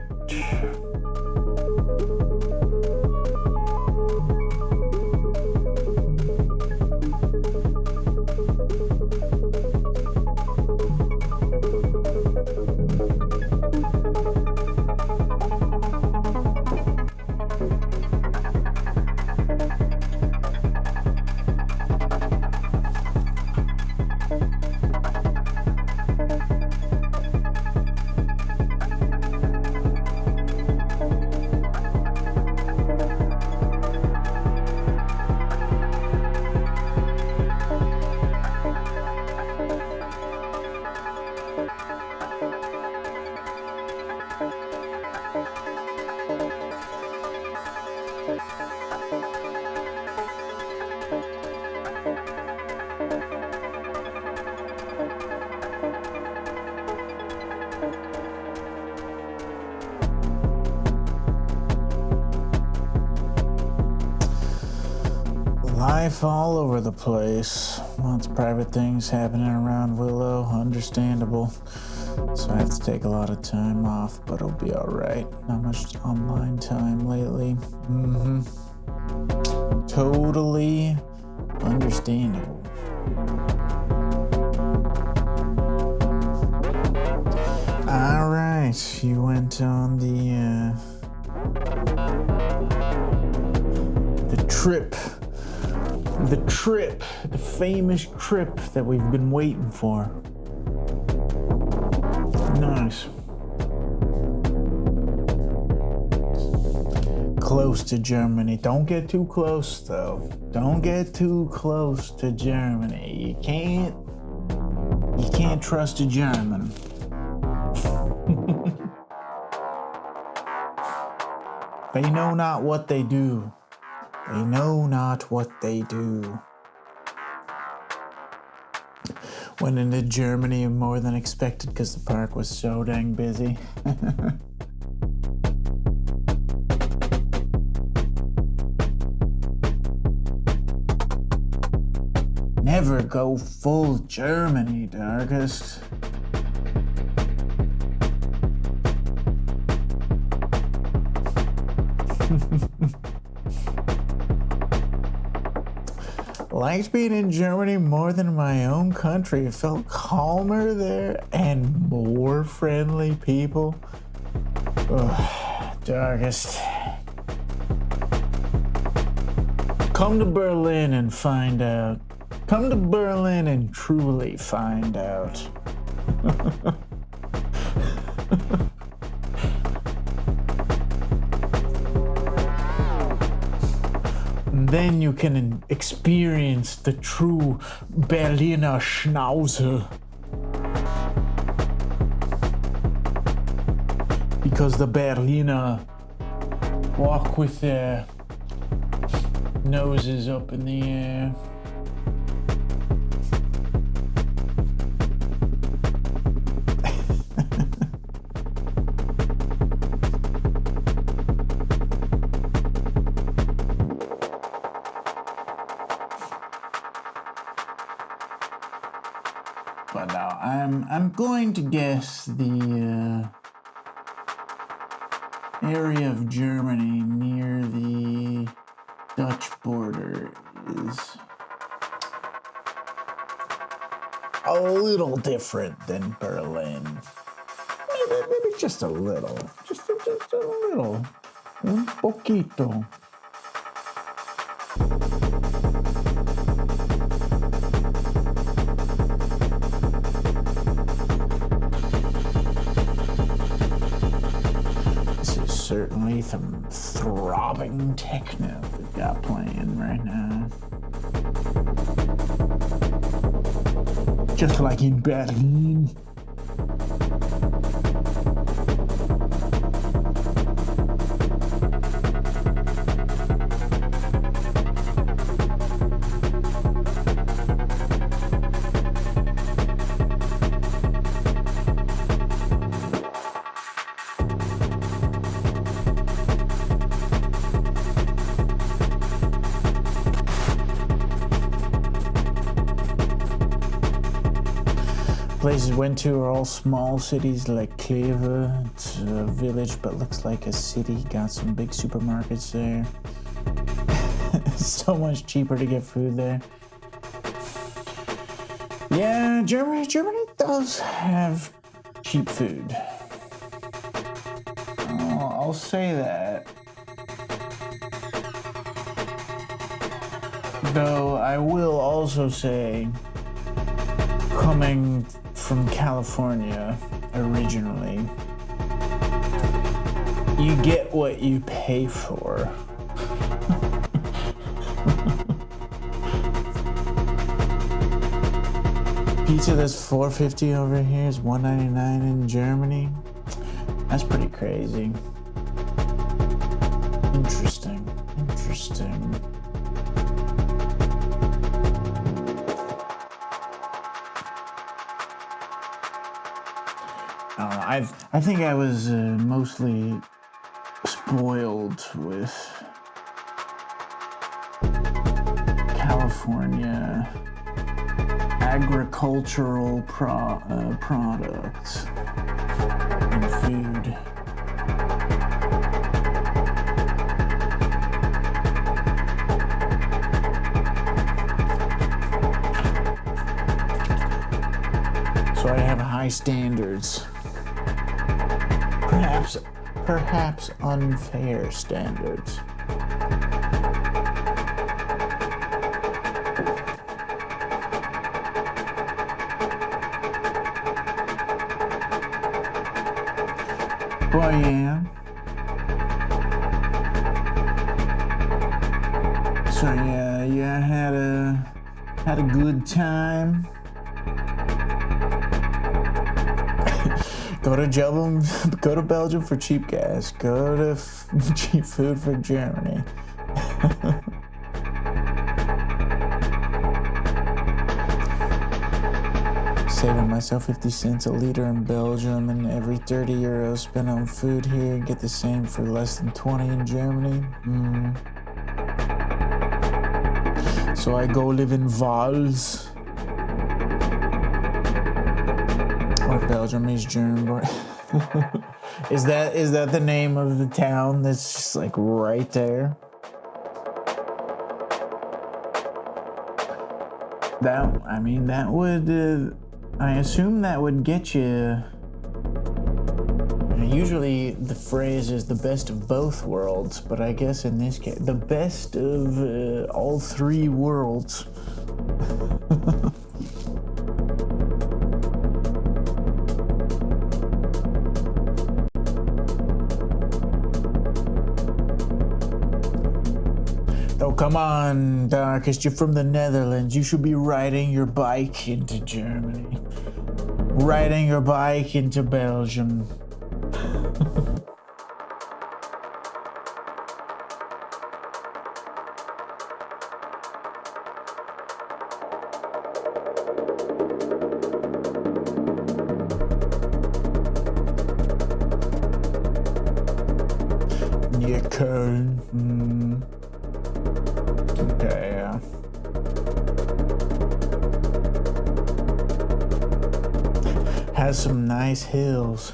Life all over the place. Lots of private things happening around Willow. Understandable. So I have to take a lot of time off, but it'll be alright. Not much online time lately. Totally understandable. Alright, you went on the trip. The famous trip that we've been waiting for. Nice. Close to Germany. Don't get too close, though. Don't get too close to Germany. You can't trust a German. They know not what they do. They know not what they do. Went into Germany more than expected because the park was so dang busy. Never go full Germany, Darkest. Liked being in Germany more than my own country. It felt calmer there and more friendly people. Ugh, Darkest. Come to Berlin and find out. Come to Berlin and truly find out. Then you can experience the true Berliner Schnauze. Because the Berliner walk with their noses up in the air. But now I'm going to guess the area of Germany near the Dutch border is a little different than Berlin. Maybe just a little. Just a little. Un poquito. Certainly some throbbing techno we've got playing right now. Just like in Berlin. Places went to are all small cities like Kleve. It's a village but looks like a city. Got some big supermarkets there. So much cheaper to get food there. Yeah, Germany does have cheap food. I'll say that. Though I will also say, coming from California originally, you get what you pay for. Pizza that's $4.50 over here is $1.99 in Germany. That's pretty crazy. Interesting. I think I was mostly spoiled with California agricultural products and food. So I have high standards. Perhaps unfair standards. Well, yeah. So yeah, had a good time. Go to Belgium for cheap gas. Go to cheap food for Germany. Saving myself 50 cents a liter in Belgium, and every 30 euros spent on food here, get the same for less than 20 in Germany. So I go live in Vals. Or Belgium is German. Is that the name of the town that's just like right there? That would, I assume that would get you. Usually the phrase is the best of both worlds, but I guess in this case, the best of all three worlds. Oh, come on, Darkest, you're from the Netherlands. You should be riding your bike into Germany. Riding your bike into Belgium. Near Köln. Okay, yeah. Has some nice hills.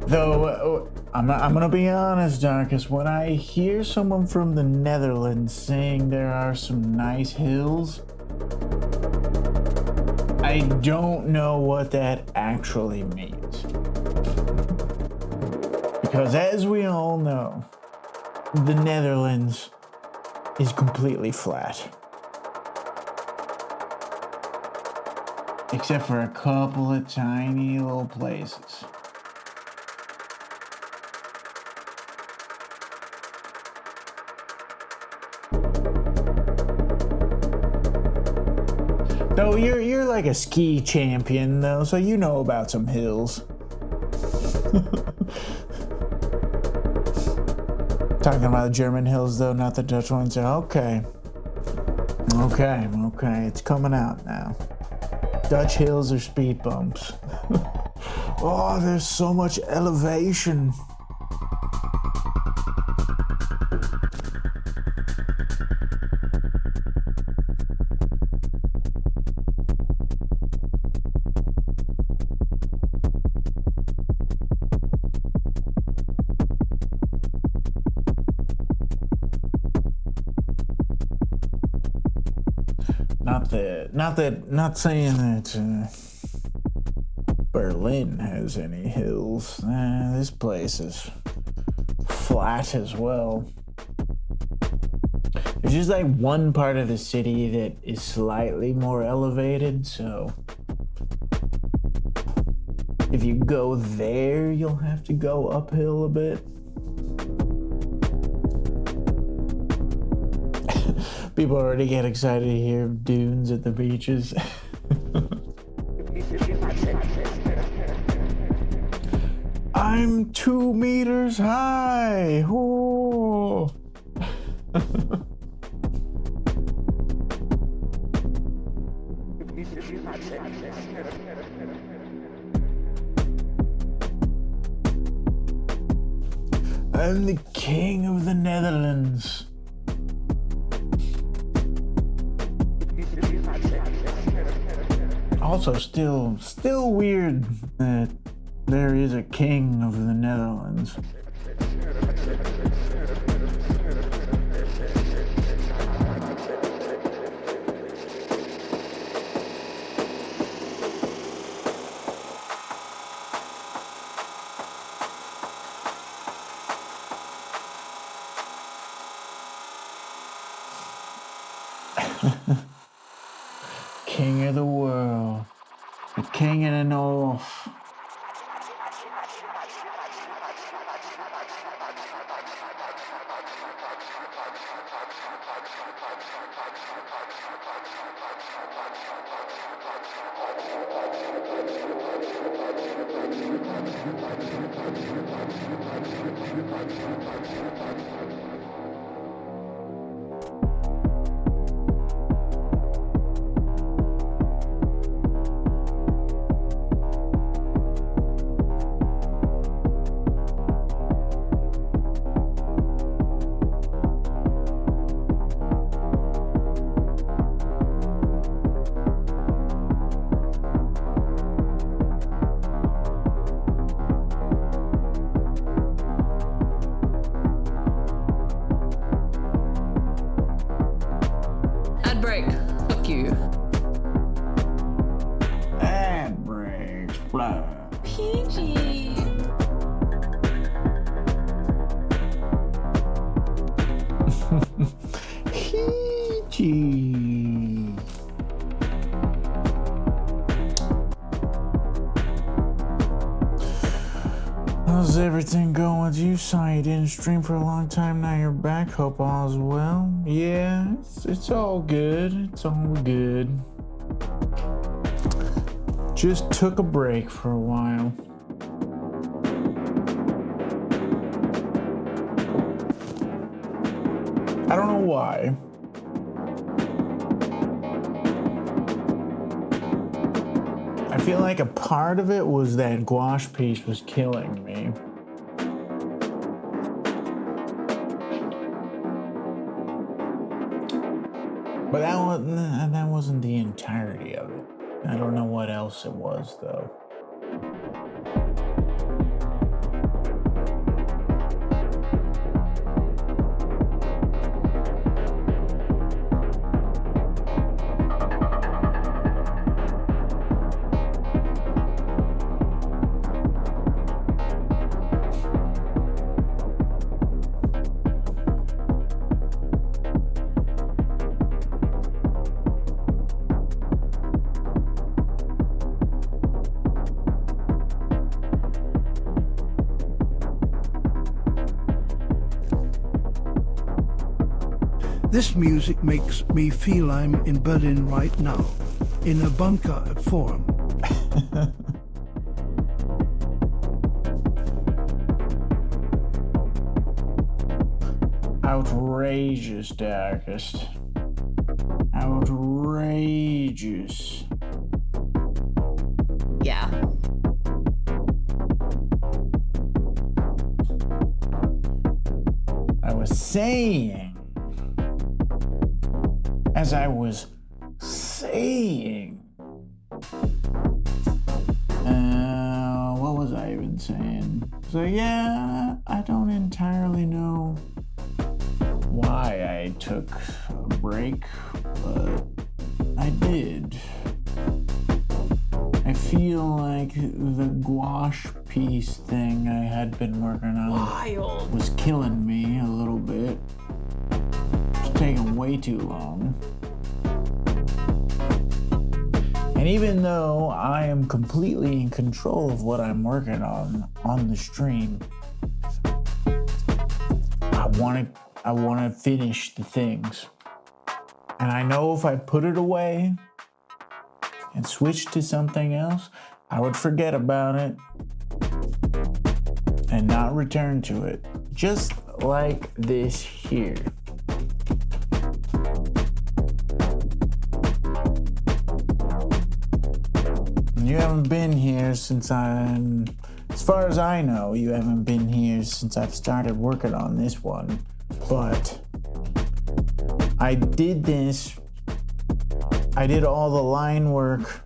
Though, I'm gonna be honest, Darkest, when I hear someone from the Netherlands saying there are some nice hills, I don't know what that actually means. Because as we all know, the Netherlands is completely flat. Except for a couple of tiny little places. Though you're like a ski champion though, so you know about some hills. Talking about the German hills though, not the Dutch ones. Okay, it's coming out now. Dutch hills are speed bumps. Oh, there's so much elevation. Not saying that Berlin has any hills. This place is flat as well. There's just like one part of the city that is slightly more elevated, so if you go there, you'll have to go uphill a bit. People already get excited to hear dunes at the beaches. I'm 2 meters high. Ooh. I'm the king of the Netherlands. Also, still weird that there is a king of the Netherlands. King of the world. The king of the north. Break. Fuck you. Ad breaks. Blah. PG. PG. How's everything going with you, son? You didn't stream for a long time, now you're back. Hope all's well. Yeah, it's all good. It's all good. Just took a break for a while. I don't know why. I feel like a part of it was that gouache piece was killing me. But that wasn't the entirety of it. I don't know what else it was, though. This music makes me feel I'm in Berlin right now, in a bunker at Forum. Outrageous, Darkest. Outrageous. Yeah. I was saying, as I was saying, what was I even saying? So yeah, I don't entirely know why I took a break, but I did. I feel like the gouache piece thing I had been working on was killing me a little bit. It's taking way too long. And even though I am completely in control of what I'm working on the stream, I want to finish the things. And I know if I put it away and switch to something else, I would forget about it and not return to it. Just like this here. You haven't been here since as far as I know, you haven't been here since I've started working on this one. But I did all the line work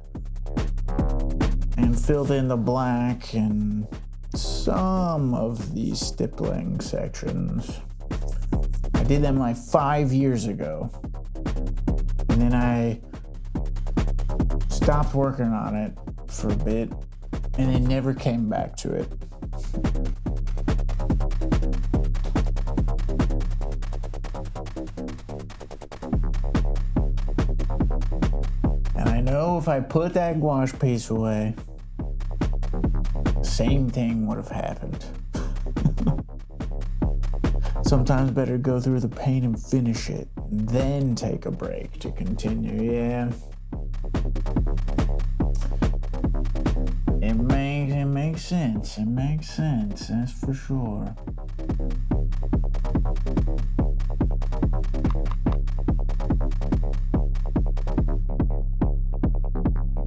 and filled in the black and some of these stippling sections. I did them like 5 years ago. And then I stopped working on it for a bit and then never came back to it. And I know if I put that gouache piece away, same thing would have happened. Sometimes better go through the pain and finish it, then take a break to continue, yeah. It makes sense. It makes sense, that's for sure.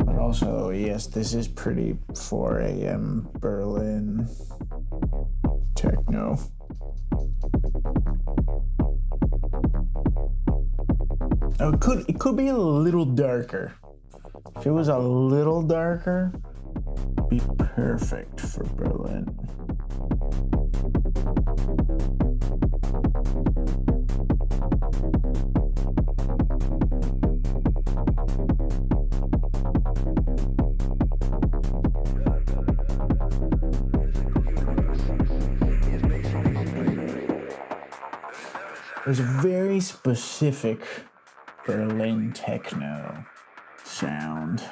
But also, yes, this is pretty 4 a.m. Berlin techno. Oh, it could be a little darker. If it was a little darker, it'd be perfect for Berlin. There's a very specific Berlin techno sound.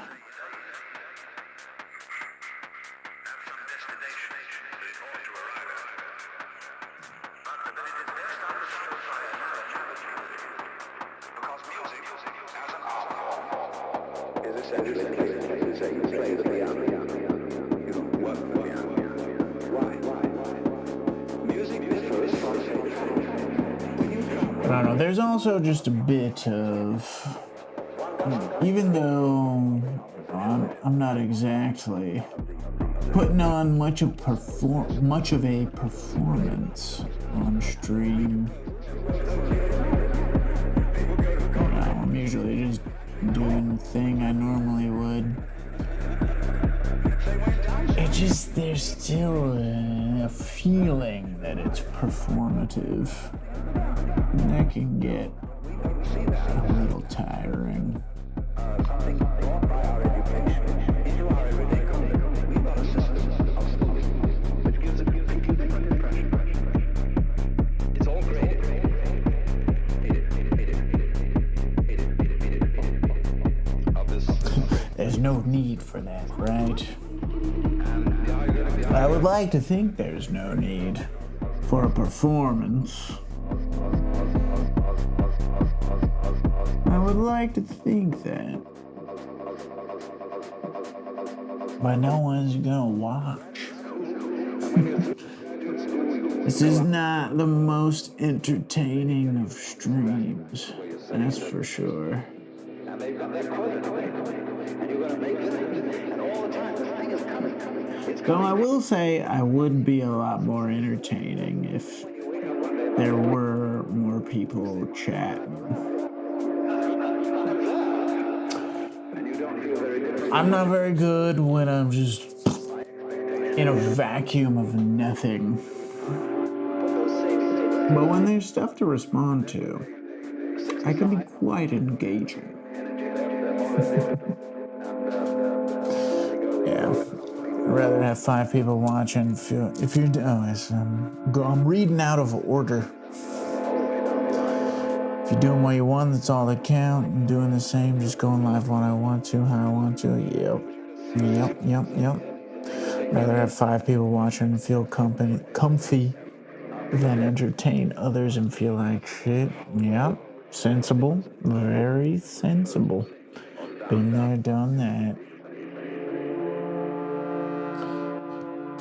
I don't know, there's also just a bit of, even though I'm not exactly putting on much of a performance on stream. I'm usually just doing the thing I normally would. There's still a feeling that it's performative. And that can get a little tiring. There's no need for that, right? I would like to think there's no need for a performance. I would like to think that. But no one's gonna watch. This is not the most entertaining of streams, that's for sure. Though I will say I would be a lot more entertaining if there were more people chatting. I'm not very good when I'm just in a vacuum of nothing. But when there's stuff to respond to, I can be quite engaging. Yeah. I'd rather have 5 people watching. If you're, I'm reading out of order. If you're doing what you want, that's all that counts. I'm doing the same, just going live when I want to, how I want to. Yep. Rather have 5 people watching and feel comfy than entertain others and feel like shit. Yep. Sensible. Very sensible. Been there, done that.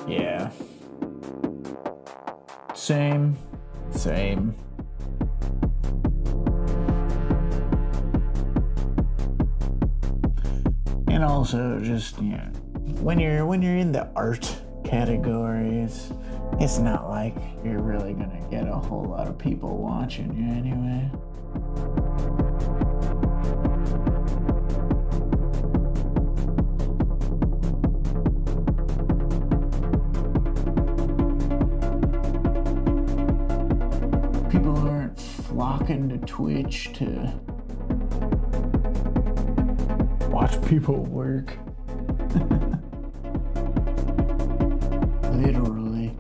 Yeah. Same. And also just, when you're in the art categories, it's not like you're really gonna get a whole lot of people watching you anyway. People aren't flocking to Twitch to watch people work. Literally.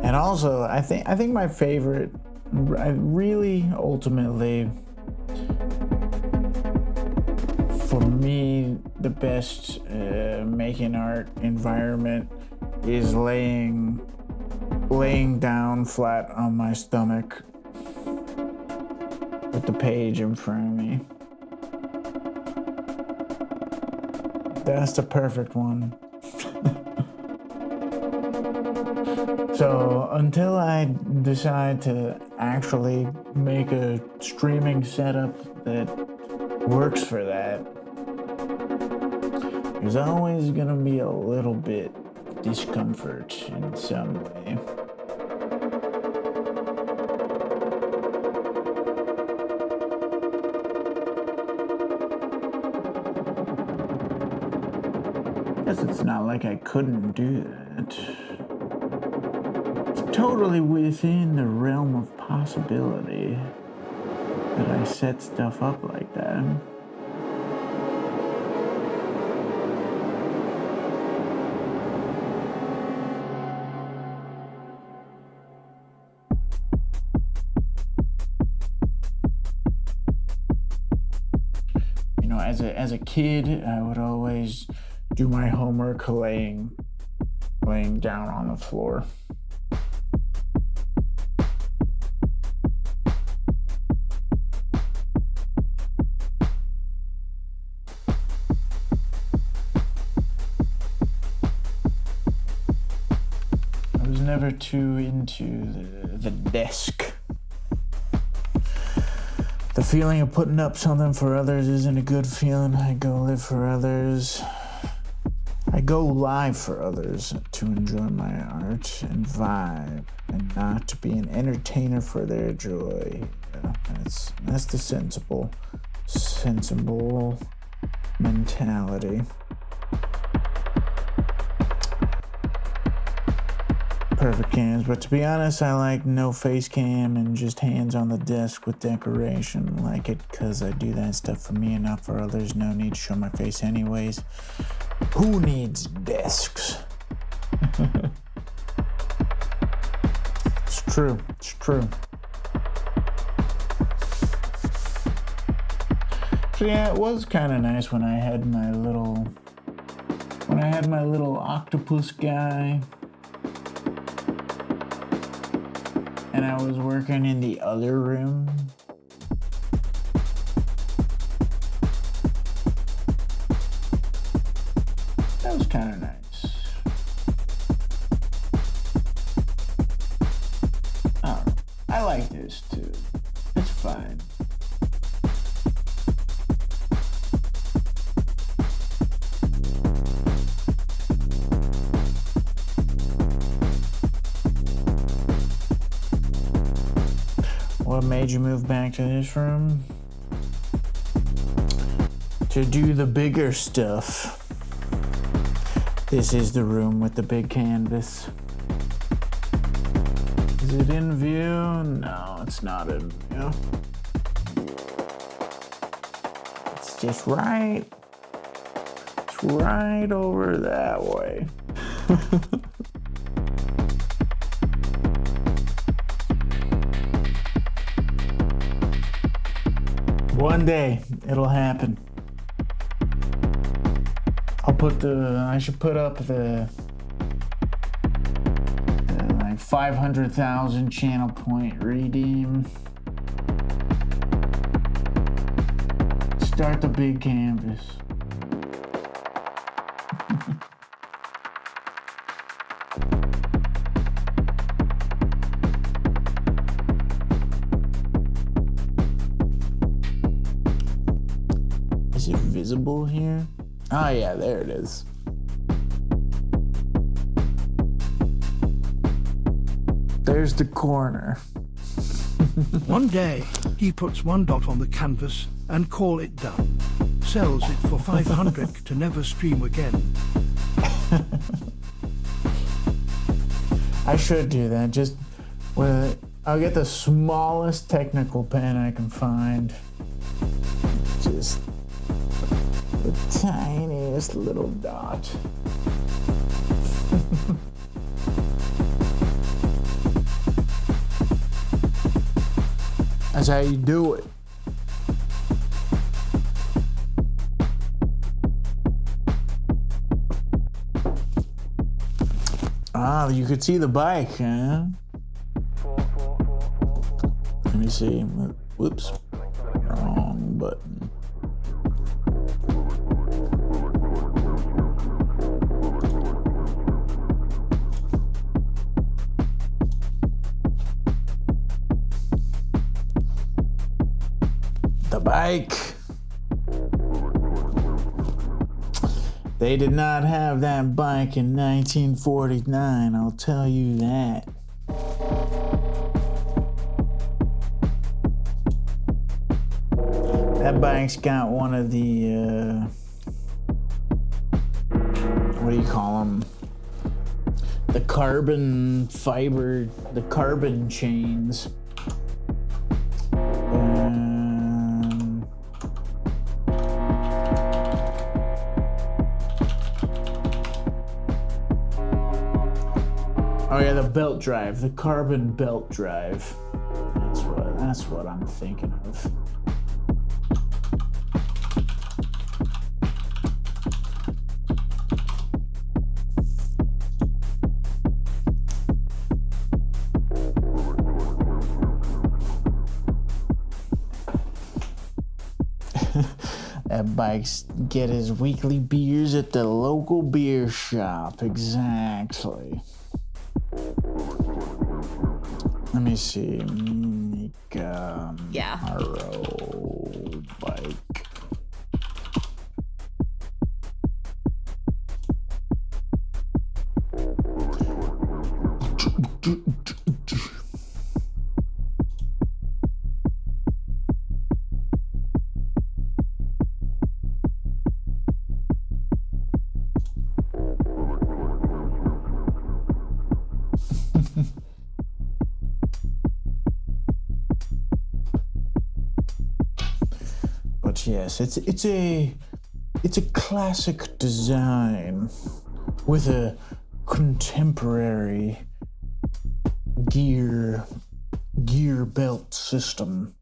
And also, I think my favorite, really ultimately, for me, the best making art environment is laying down flat on my stomach with the page in front of me. That's the perfect one. So until I decide to actually make a streaming setup that works for that, there's always gonna be a little bit discomfort in some way. Guess it's not like I couldn't do that. It's totally within the realm of possibility that I set stuff up like that. You know, as a kid, I would always do my homework laying down on the floor. I was never too into the desk. The feeling of putting up something for others isn't a good feeling. I go live for others. I go live for others to enjoy my art and vibe, and not to be an entertainer for their joy. Yeah, that's the sensible mentality. Perfect cams, but to be honest, I like no face cam and just hands on the desk with decoration. Like it because I do that stuff for me and not for others. No need to show my face anyways. Who needs desks? It's true. So yeah, it was kind of nice when I had my little octopus guy. And I was working in the other room. That was kind of nice. I don't know. I like this too. It's fine. why'd you move back to this room? To do the bigger stuff. This is the room with the big canvas. Is it in view? No, it's not in view. It's just right. It's right over that way. One day, it'll happen. I should put up the like 500,000 channel point redeem. Start the big canvas. Is it visible here? Oh yeah, there it is. There's the corner. One day, he puts one dot on the canvas and call it done. Sells it for 500 to never stream again. I should do that. Just I'll get the smallest technical pen I can find. Just the tiniest little dot. That's how you do it. Ah, you could see the bike, huh? Let me see. Whoops. Wrong button. The bike. They did not have that bike in 1949, I'll tell you that. That bike's got one of the, what do you call them? The carbon fiber, the carbon chains. Oh yeah, the belt drive, the carbon belt drive. That's what I'm thinking of. That bike's get his weekly beers at the local beer shop. Exactly. Let me see. Yeah. Arrow bike. But yes, it's a classic design with a contemporary gear belt system.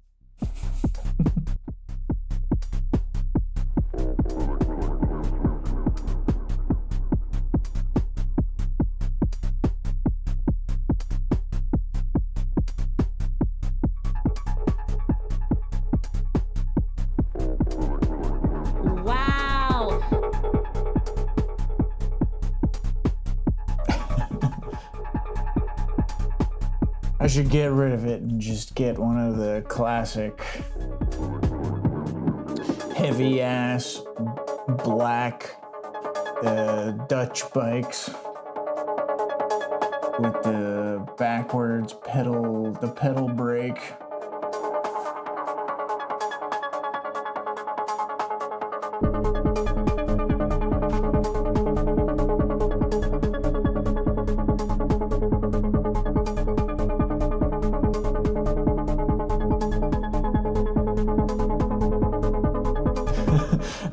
Wow. I should get rid of it and just get one of the classic heavy ass black Dutch bikes with the backwards pedal, the pedal brake.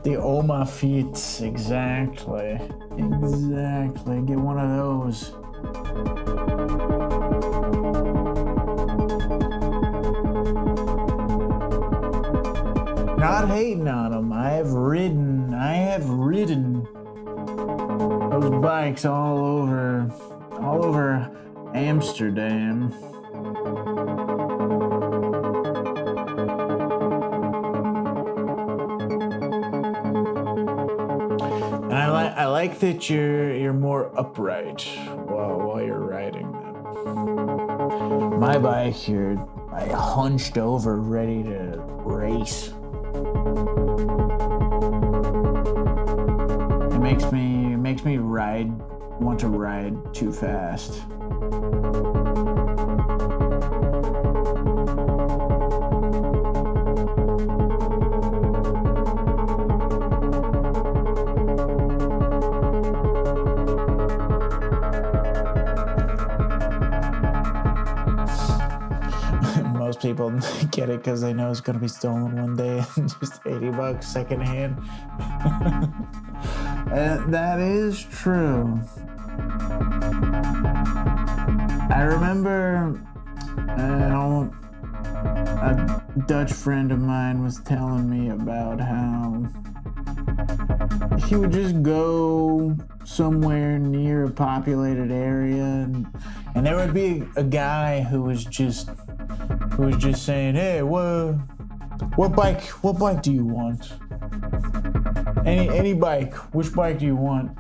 The Oma feet, exactly. Exactly. Get one of those. Not hating on them. I have ridden those bikes all over Amsterdam. And I like that you're more upright while you're riding them. My bike, you're like hunched over, ready to race. It makes me want to ride too fast. Most people get it because they know it's going to be stolen one day and just $80 secondhand. That is true. I remember a Dutch friend of mine was telling me about how he would just go somewhere near a populated area and there would be a guy who was just saying, "Hey, what bike do you want? Any bike. Which bike do you want?"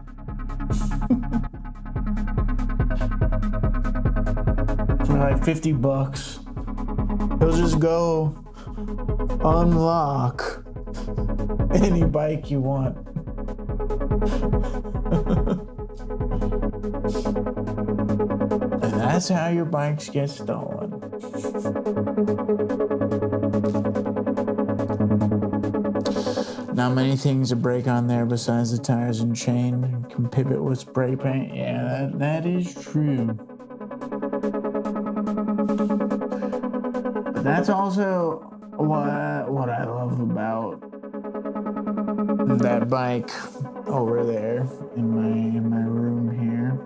For like $50. He'll just go unlock any bike you want. And that's how your bikes get stolen. Not many things to break on there besides the tires and chain. You can pivot with spray paint. Yeah, that is true. But that's also what I love about that bike over there in my room here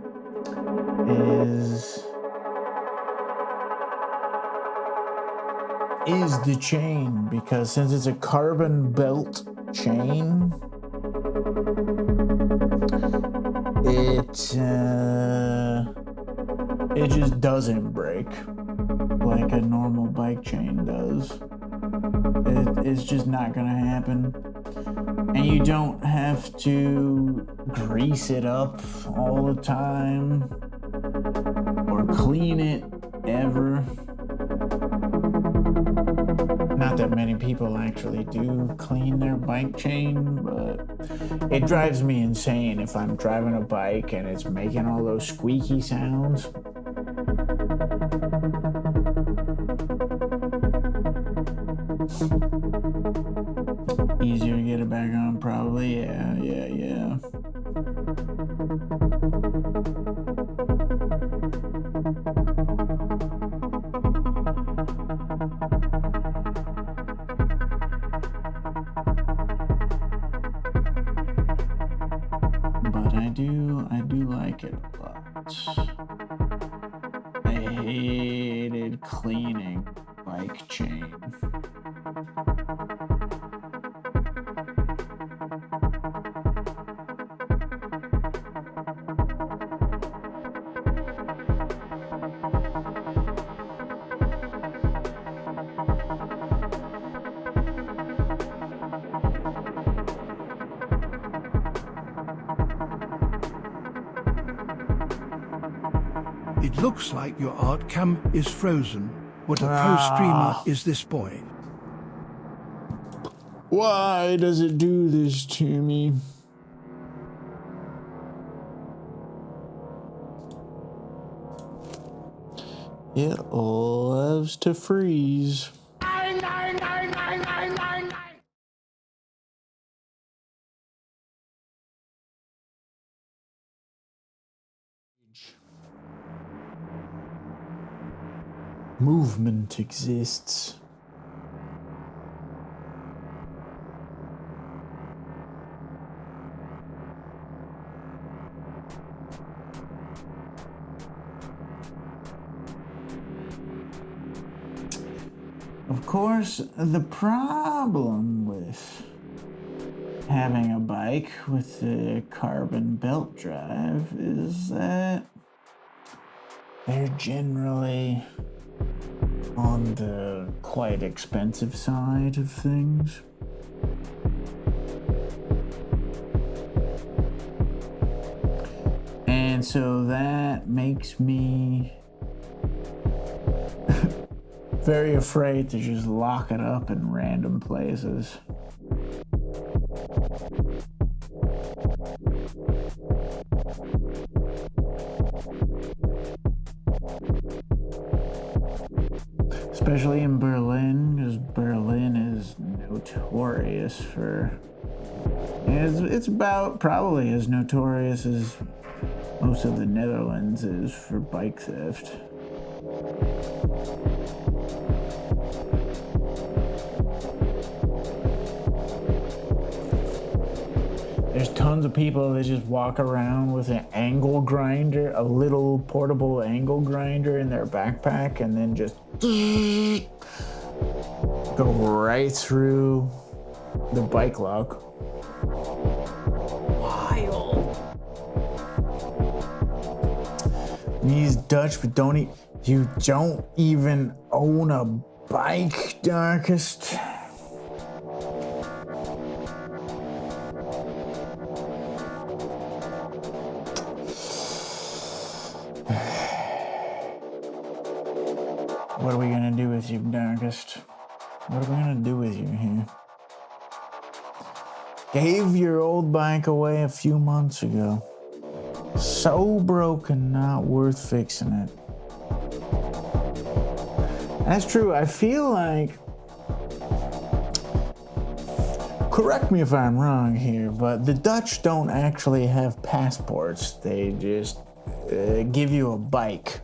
is the chain, because since it's a carbon belt chain, it just doesn't break like a normal bike chain does. It's just not gonna happen. And you don't have to grease it up all the time or clean it ever. Not that many people actually do clean their bike chain, but it drives me insane if I'm driving a bike and it's making all those squeaky sounds. Easier to get it back on, probably. Yeah. But I do like it a lot. I hated cleaning bike chain. It looks like your art cam is frozen. What a pro streamer is this boy? Why does it do this to me? It loves to freeze. movement exists. Of course, the problem with having a bike with a carbon belt drive is that they're generally on the quite expensive side of things. And so that makes me very afraid to just lock it up in random places. Especially in Berlin, because Berlin is notorious for... It's about probably as notorious as most of the Netherlands is for bike theft. There's tons of people that just walk around with an angle grinder, a little portable angle grinder in their backpack, and then just go right through the bike lock. Wild. These Dutch, but you don't even own a bike, Darkest. What are we gonna do with you, Darkest? What are we gonna do with you here? Gave your old bike away a few months ago. So broken, not worth fixing it. That's true. I feel like, correct me if I'm wrong here, but the Dutch don't actually have passports. They just give you a bike.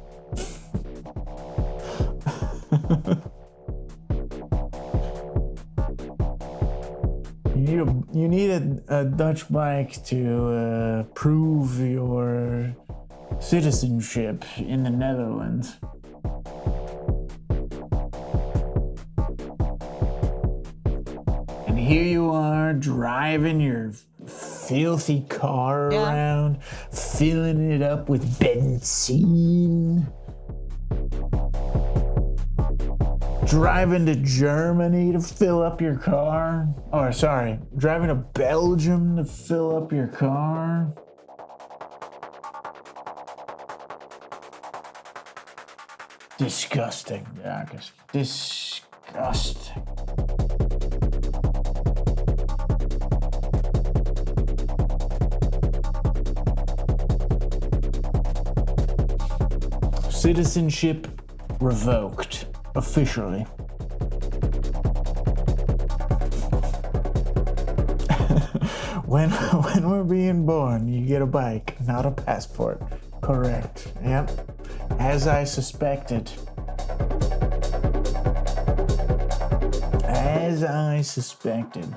You need a Dutch bike to prove your citizenship in the Netherlands. And here you are driving your filthy car around, filling it up with benzene. Driving to Germany to fill up your car. Or sorry, driving to Belgium to fill up your car. Disgusting, Marcus. Disgusting. Citizenship revoked. Officially. When we're being born, you get a bike, not a passport. Correct. Yep. As I suspected. As I suspected.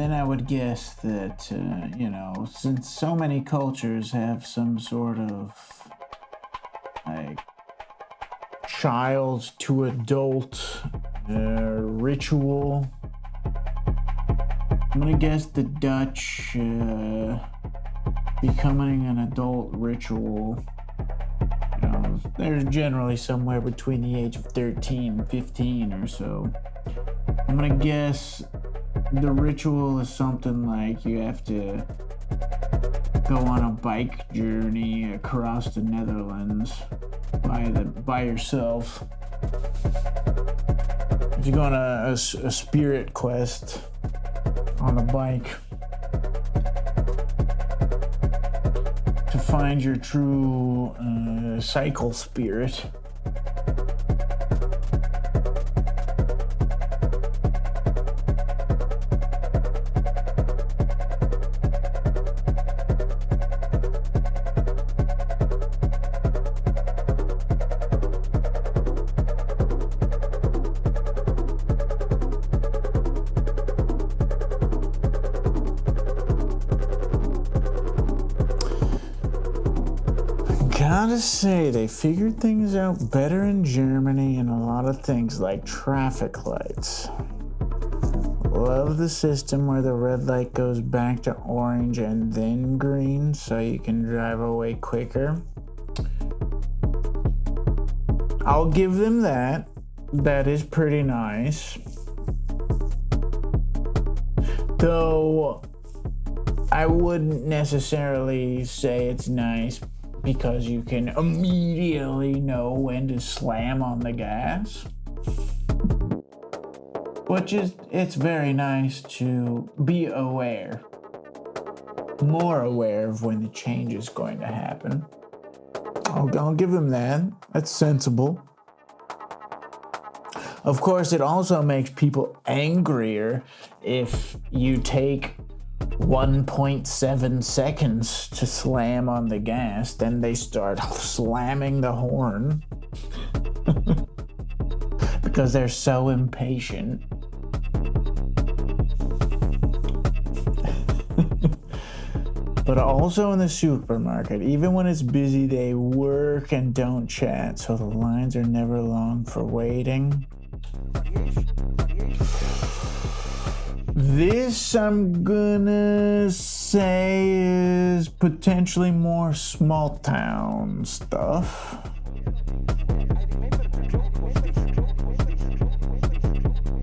then I would guess that, you know, since so many cultures have some sort of like child to adult ritual, I'm gonna guess the Dutch becoming an adult ritual. You know, they're generally somewhere between the age of 13 and 15 or so. I'm gonna guess the ritual is something like you have to go on a bike journey across the Netherlands by yourself. If you go on a spirit quest on a bike to find your true cycle spirit. Gotta say, they figured things out better in Germany and a lot of things like traffic lights. Love the system where the red light goes back to orange and then green so you can drive away quicker. I'll give them that. That is pretty nice. Though I wouldn't necessarily say it's nice because you can immediately know when to slam on the gas. Which is, it's very nice to be aware, more aware of when the change is going to happen. I'll give them that. That's sensible. Of course, it also makes people angrier if you take 1.7 seconds to slam on the gas, then they start slamming the horn because they're so impatient. But also in the supermarket, even when it's busy, they work and don't chat, so the lines are never long for waiting. This, I'm gonna say, is potentially more small town stuff.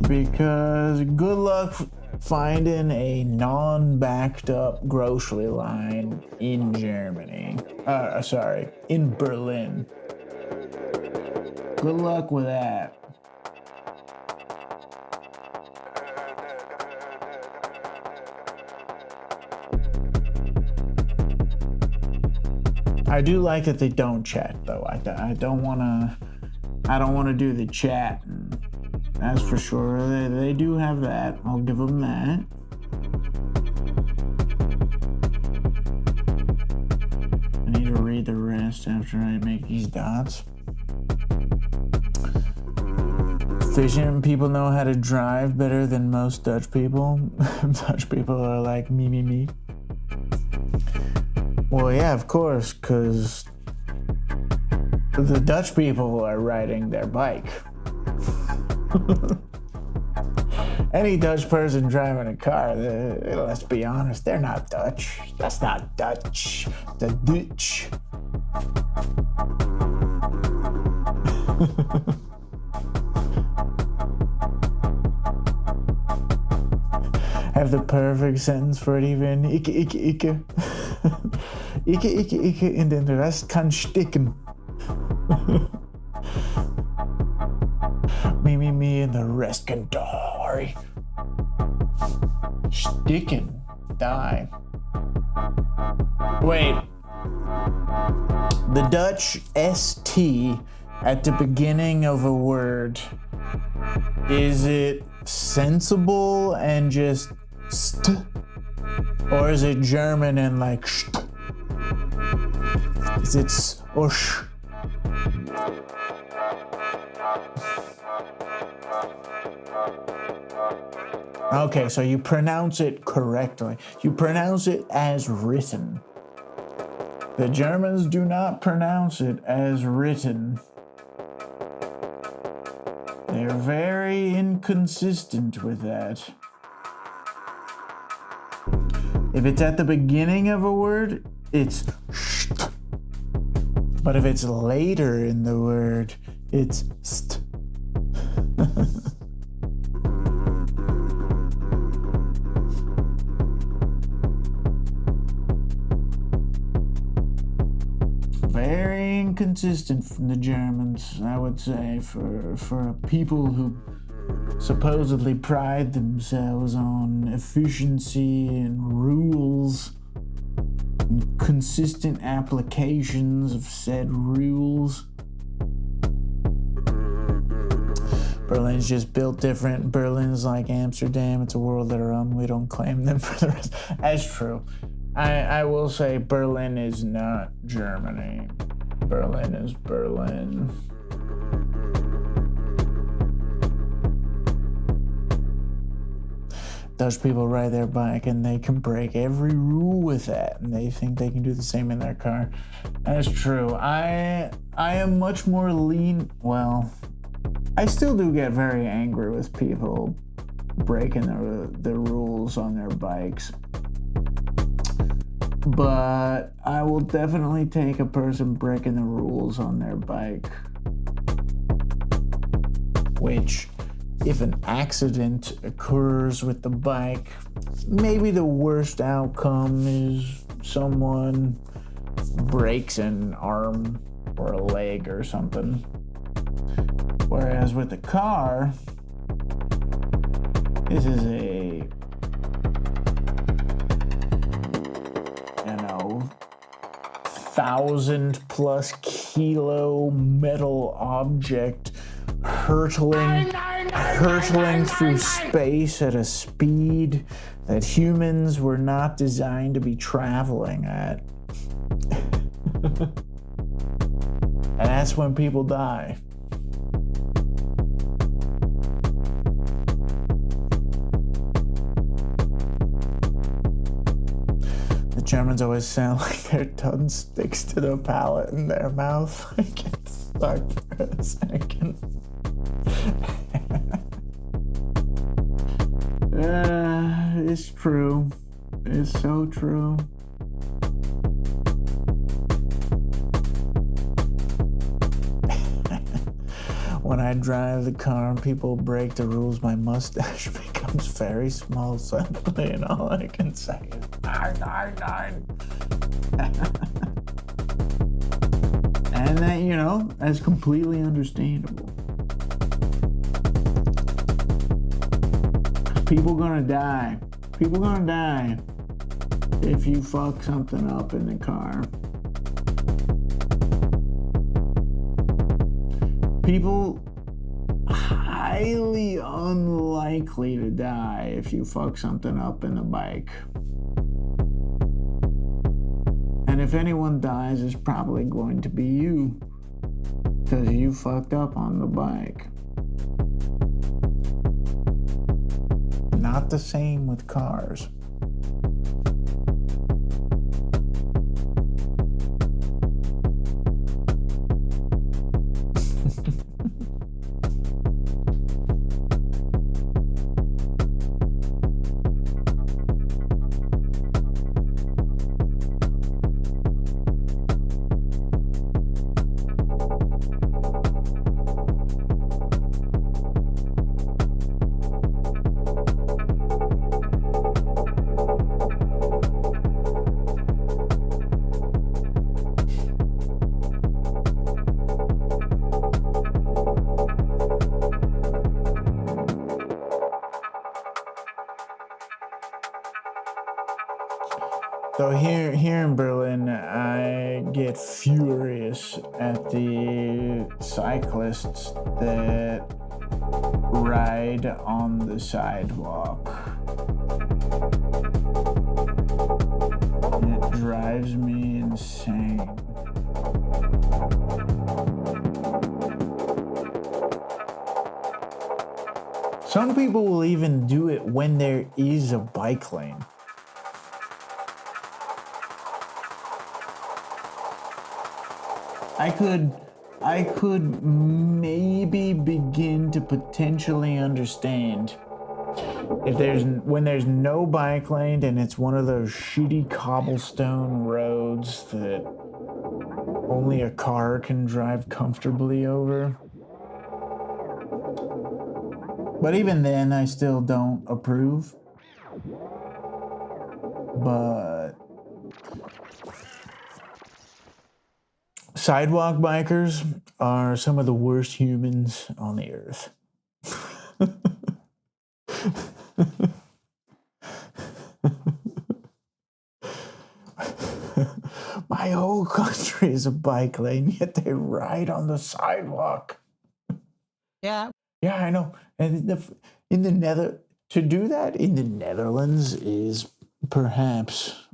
Because good luck finding a non-backed up grocery line in Germany. In Berlin. Good luck with that. I do like that they don't chat though. I don't wanna do the chat. That's for sure. They do have that. I'll give them that. I need to read the rest after I make these dots. Efficient people know how to drive better than most Dutch people. Dutch people are like me. Well, yeah, of course, because the Dutch people are riding their bike. Any Dutch person driving a car, let's be honest, they're not Dutch. That's not Dutch. The Dutch. Have the perfect sentence for it even. Ikke. Ikke, en den rest kan stikken. Me, and the rest can die. Sticken. Die. Wait. The Dutch ST at the beginning of a word, is it sensible and just st? Or is it German and like st? Is it or sh? Okay, so you pronounce it correctly. You pronounce it as written. The Germans do not pronounce it as written. They're very inconsistent with that. If it's at the beginning of a word, it's st. But if it's later in the word, it's st. Very inconsistent from the Germans, I would say, for people who supposedly pride themselves on efficiency and rules and consistent applications of said rules. Berlin's just built different. Berlin's like Amsterdam. It's a world of their own. We don't claim them for the rest. That's true. I will say Berlin is not Germany. Berlin is Berlin. Those people ride their bike and they can break every rule with that, and they think they can do the same in their car. That's true. I am much more well, I still do get very angry with people breaking the rules on their bikes. But I will definitely take a person breaking the rules on their bike. Which, if an accident occurs with the bike, maybe the worst outcome is someone breaks an arm or a leg or something. Whereas with the car, this is a 1,000+ kilo metal object hurtling through space at a speed that humans were not designed to be traveling at. And that's when people die. The Germans always sound like their tongue sticks to the palate in their mouth. I get stuck for a second. It's true. It's so true. When I drive the car and people break the rules, my mustache becomes very small suddenly, and all I can say is, "Nine." And that, that's completely understandable. People gonna die. People gonna die if you fuck something up in the car. People highly unlikely to die if you fuck something up in the bike. And if anyone dies, it's probably going to be you, because you fucked up on the bike. Not the same with cars. So here in Berlin, I get furious at the cyclists that ride on the sidewalk. It drives me insane. Some people will even do it when there is a bike lane. I could maybe begin to potentially understand if when there's no bike lane and it's one of those shitty cobblestone roads that only a car can drive comfortably over. But even then, I still don't approve. But sidewalk bikers are some of the worst humans on the earth. My whole country is a bike lane, yet they ride on the sidewalk. Yeah. Yeah, I know. And to do that in the Netherlands is perhaps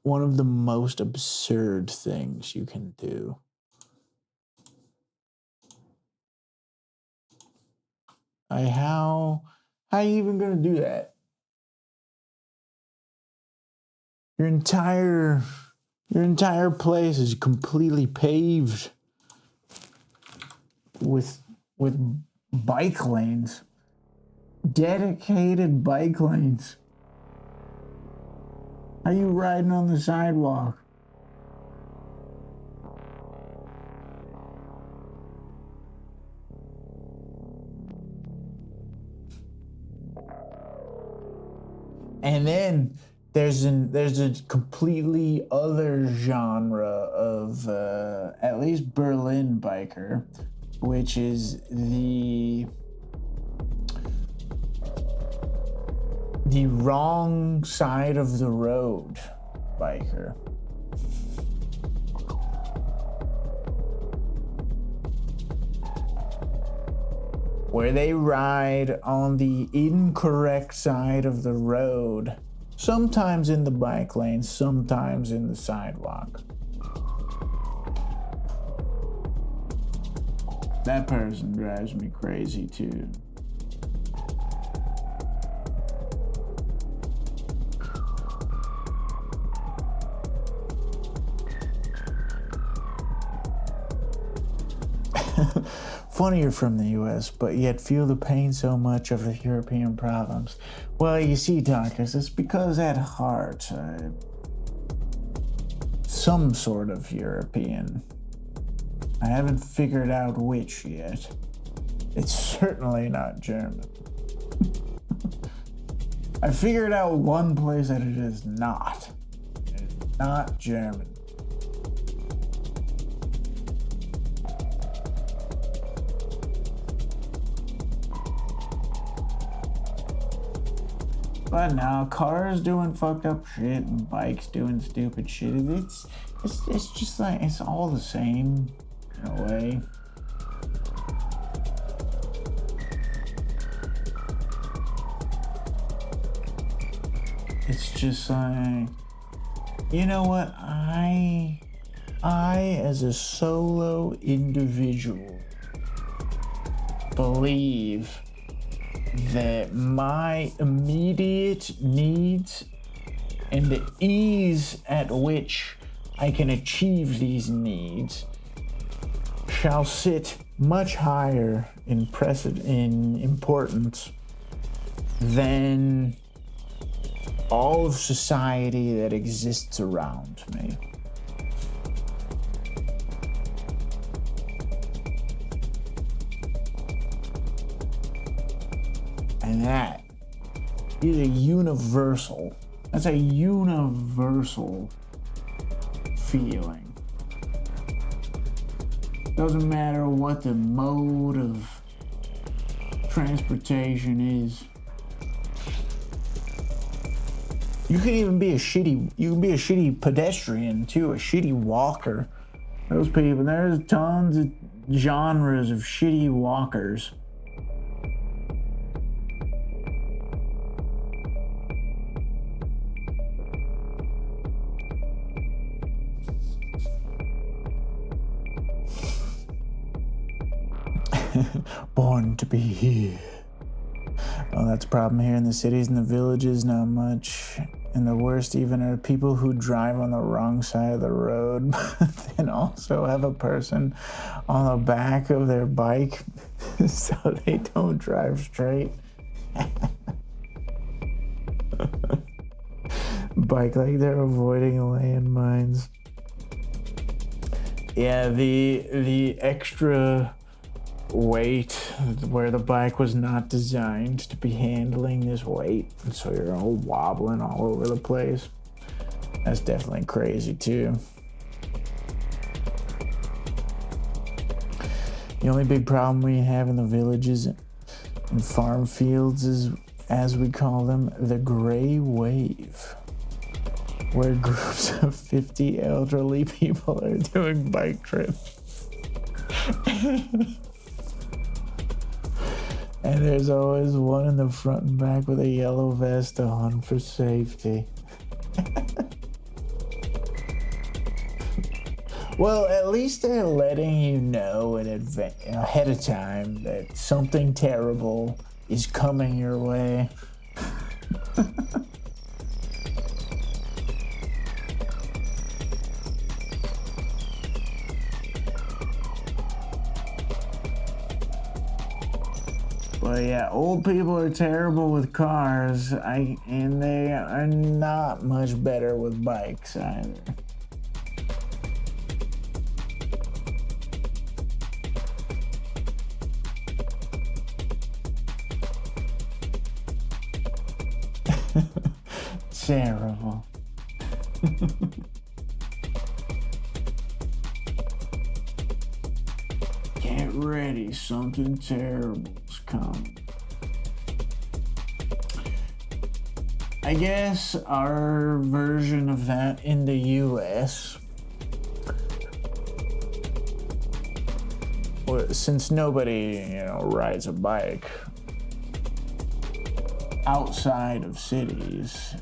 one of the most absurd things you can do. How are you even gonna do that? Your entire place is completely paved with bike lanes. Dedicated bike lanes. How you riding on the sidewalk? And then there's a completely other genre of at least Berlin biker, which is the wrong side of the road biker. Where they ride on the incorrect side of the road, sometimes in the bike lane, sometimes in the sidewalk. That person drives me crazy too. Funny you're from the US, but yet feel the pain so much of the European problems. Well, you see, Doctors, it's because at heart, some sort of European. I haven't figured out which yet. It's certainly not German. I figured out one place that it is not. It is not German. But now, cars doing fucked up shit and bikes doing stupid shit. It's just like, it's all the same in a way. It's just like, you know what? I as a solo individual believe that my immediate needs and the ease at which I can achieve these needs shall sit much higher in importance than all of society that exists around me. And that is a universal, that's a universal feeling. Doesn't matter what the mode of transportation is. You can even be a shitty pedestrian too, a shitty walker. Those people, there's tons of genres of shitty walkers. Born to be here. Well, that's a problem here in the cities and the villages, not much. And the worst even are people who drive on the wrong side of the road, but then also have a person on the back of their bike so they don't drive straight. Bike like they're avoiding landmines. Yeah, the extra weight where the bike was not designed to be handling this weight, and so you're all wobbling all over the place. That's definitely crazy too. The only big problem we have in the villages and farm fields is, as we call them, the gray wave, where groups of 50 elderly people are doing bike trips. And there's always one in the front and back with a yellow vest on for safety. Well, at least they're letting you know ahead of time that something terrible is coming your way. But yeah, old people are terrible with cars, and they are not much better with bikes either. Terrible. Get ready, something terrible's coming. I guess our version of that in the US, since nobody, rides a bike outside of cities,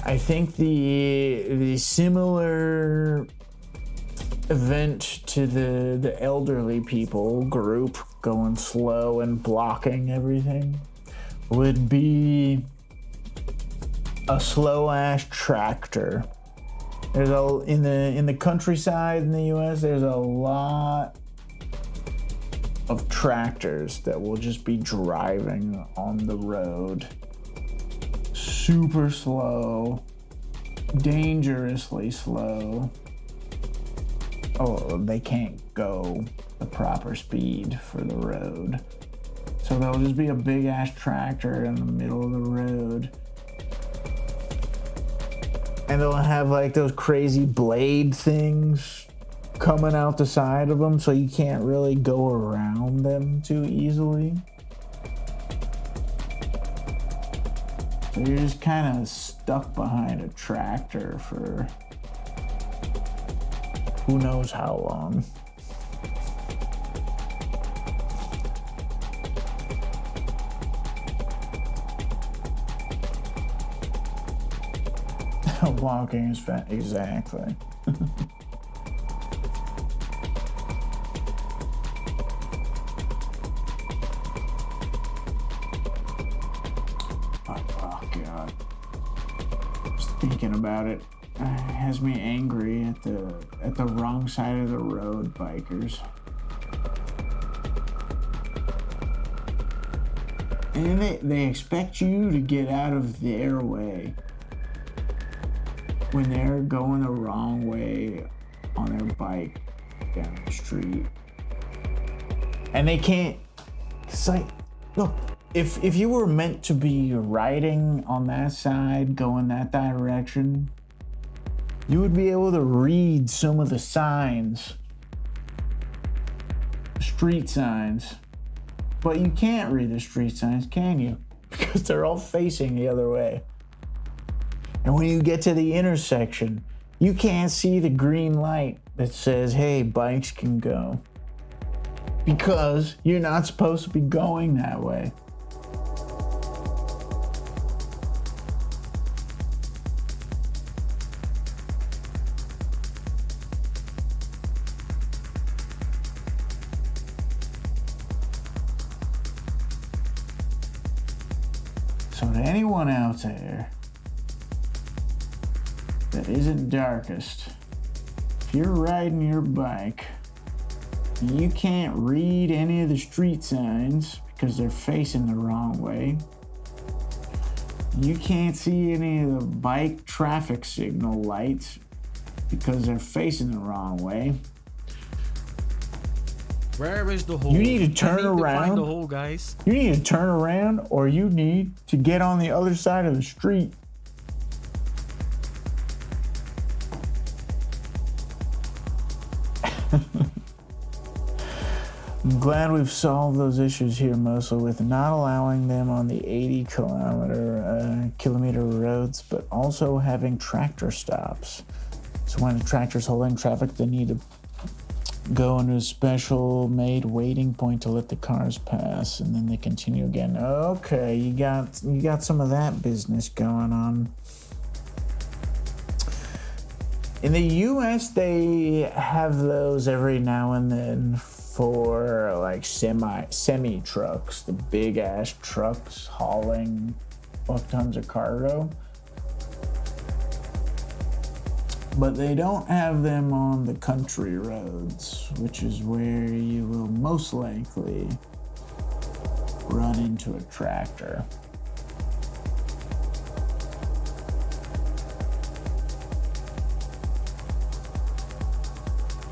I think the similar event to the elderly people group going slow and blocking everything would be a slow ass tractor. There's in the countryside in the US, there's a lot of tractors that will just be driving on the road super slow, dangerously slow. Oh, they can't go the proper speed for the road. So there'll just be a big ass tractor in the middle of the road. And they'll have like those crazy blade things coming out the side of them, so you can't really go around them too easily. So you're just kind of stuck behind a tractor for who knows how long. Walking is fast. Exactly. Oh God. Just thinking about it has me angry at the wrong side of the road bikers. And they expect you to get out of their way when they're going the wrong way on their bike down the street. And they can't. It's like, look, if you were meant to be riding on that side, going that direction, you would be able to read some of the signs, street signs. But you can't read the street signs, can you? Because they're all facing the other way. And when you get to the intersection, you can't see the green light that says, hey, bikes can go. Because you're not supposed to be going that way. So to anyone out there that isn't darkest, if you're riding your bike, you can't read any of the street signs because they're facing the wrong way. You can't see any of the bike traffic signal lights because they're facing the wrong way. Where is the hole? You need to turn I need to around. find the hole, guys. You need to turn around, or you need to get on the other side of the street. I'm glad we've solved those issues here, mostly with not allowing them on the 80 kilometer roads, but also having tractor stops. So when the tractor's holding traffic, they need to go into a special made waiting point to let the cars pass, and then they continue again. Okay, you got some of that business going on. In the US, they have those every now and then for like semi trucks, the big ass trucks hauling fuck tons of cargo. But they don't have them on the country roads, which is where you will most likely run into a tractor.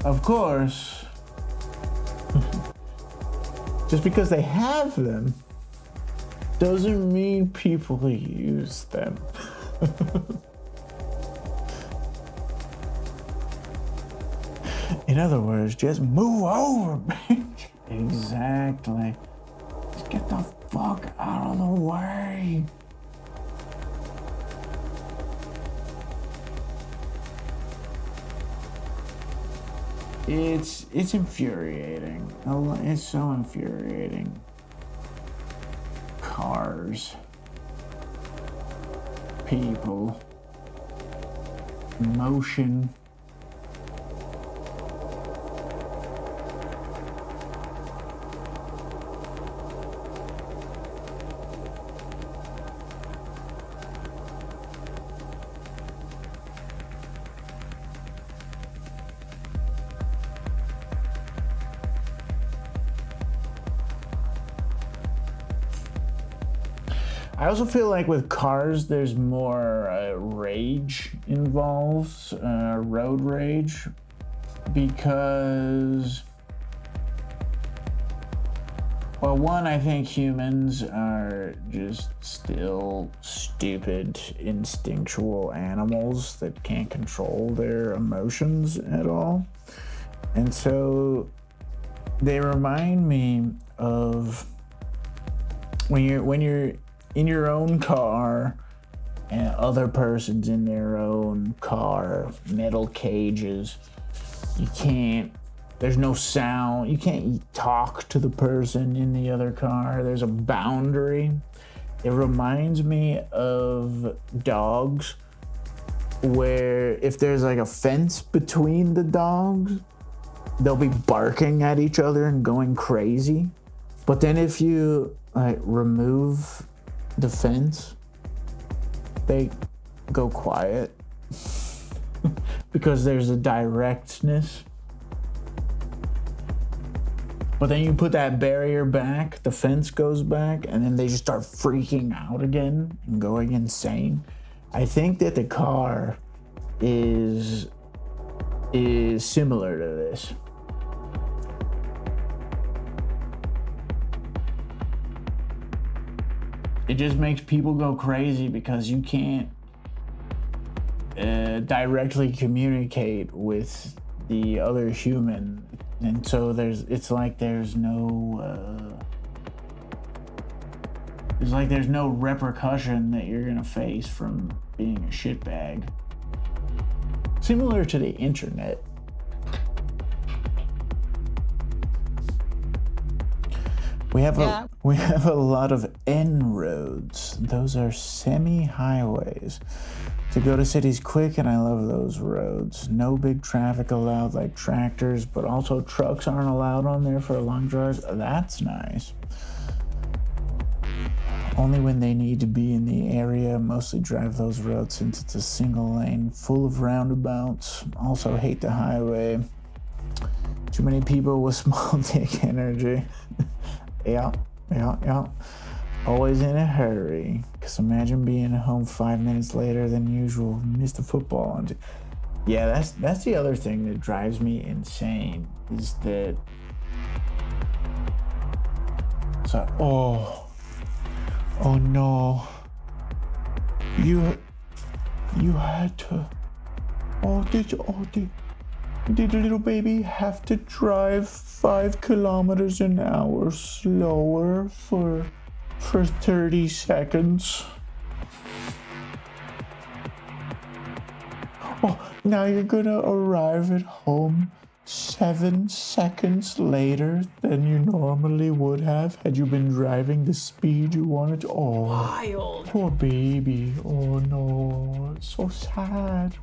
Of course, just because they have them doesn't mean people use them. In other words, just move over, bitch. Exactly. Just get the fuck out of the way. It's infuriating. It's so infuriating. Cars. People. Motion. I also feel like with cars, there's more rage involved, road rage, because, well, one, I think humans are just still stupid, instinctual animals that can't control their emotions at all. And so they remind me of when you're in your own car and other person's in their own car, metal cages. There's no sound. You can't talk to the person in the other car. There's a boundary. It reminds me of dogs, where if there's like a fence between the dogs, they'll be barking at each other and going crazy. But then if you remove the fence, they go quiet because there's a directness. But then you put that barrier back, the fence goes back, and then they just start freaking out again and going insane. I think that the car is similar to this. It just makes people go crazy because you can't directly communicate with the other human, and so there's no repercussion that you're gonna face from being a shitbag. Similar to the internet. We have a lot of N roads. Those are semi-highways to go to cities quick, and I love those roads. No big traffic allowed like tractors, but also trucks aren't allowed on there for long drives. That's nice. only when they need to be in the area. Mostly drive those roads since it's a single lane full of roundabouts. Also hate the highway. Too many people with small dick energy. Yeah. Always in a hurry. Cause imagine being home 5 minutes later than usual. Missed the football. Yeah, that's the other thing that drives me insane is that. So, oh no. You had to. Did the little baby have to drive 5 kilometers an hour slower for 30 seconds? Oh, now you're gonna arrive at home 7 seconds later than you normally would have had you been driving the speed you wanted. Oh, wild. Poor baby. Oh no, it's so sad.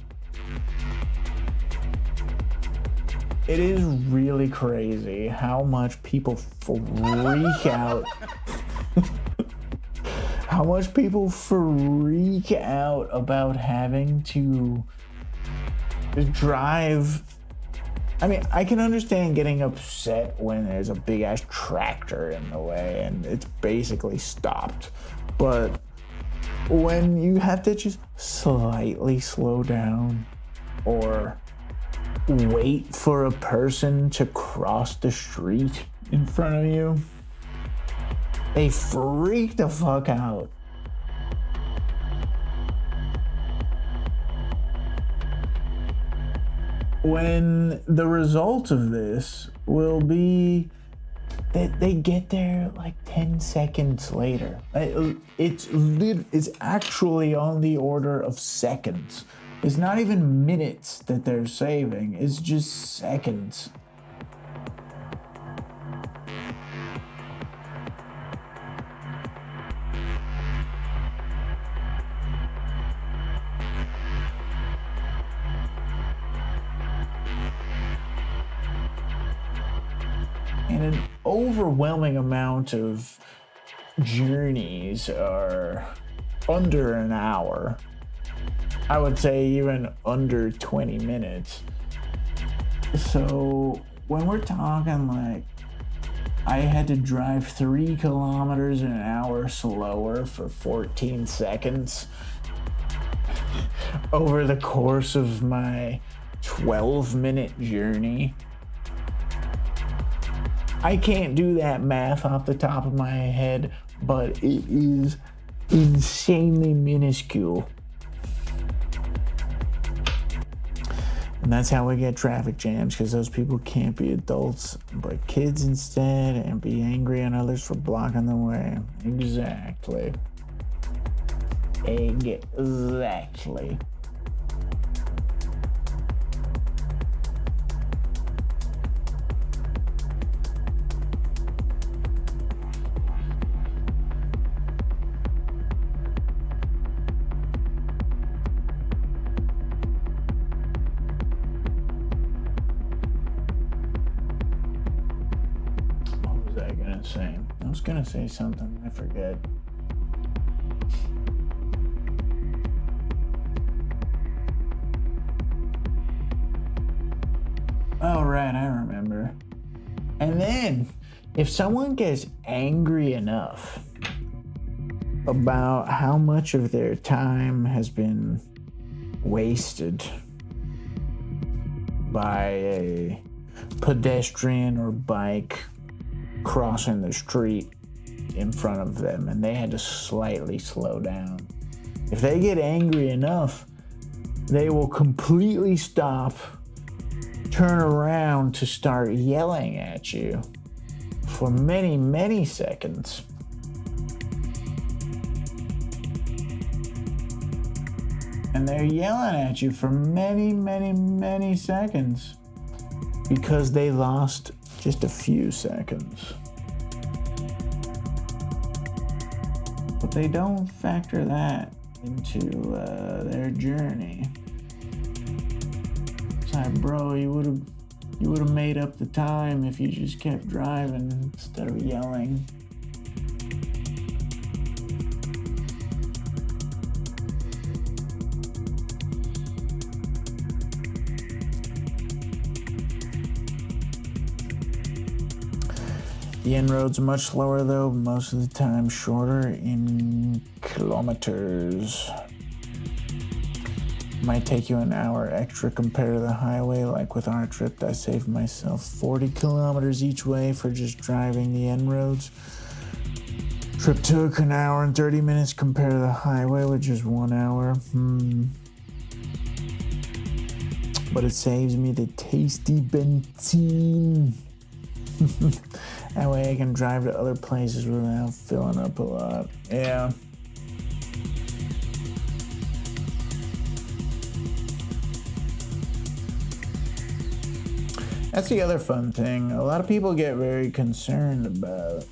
It is really crazy how much people freak out. How much people freak out about having to drive. I mean, I can understand getting upset when there's a big ass tractor in the way and it's basically stopped. But when you have to just slightly slow down or wait for a person to cross the street in front of you, they freak the fuck out. When the result of this will be that they get there like 10 seconds later. It's actually on the order of seconds. It's not even minutes that they're saving, it's just seconds. And an overwhelming amount of journeys are under an hour. I would say even under 20 minutes. So when we're talking like I had to drive 3 kilometers an hour slower for 14 seconds over the course of my 12-minute journey. I can't do that math off the top of my head, but it is insanely minuscule. And that's how we get traffic jams, because those people can't be adults, but kids instead, and be angry on others for blocking the way. Exactly. Exactly. I was gonna say something, I forget. Oh, right, I remember. And then, if someone gets angry enough about how much of their time has been wasted by a pedestrian or bike crossing the street in front of them and they had to slightly slow down. If they get angry enough, they will completely stop, turn around to start yelling at you for many, many seconds. And they're yelling at you for many, many, many seconds because they lost just a few seconds. But they don't factor that into their journey. It's like, bro, you would have made up the time if you just kept driving instead of yelling. The En-roads are much slower though, most of the time shorter in kilometers. Might take you an hour extra compared to the highway. Like with our trip, I saved myself 40 kilometers each way for just driving the En-roads. Trip took an hour and 30 minutes compared to the highway, which is 1 hour. But it saves me the tasty benzene. That way I can drive to other places without filling up a lot. Yeah. That's the other fun thing. A lot of people get very concerned about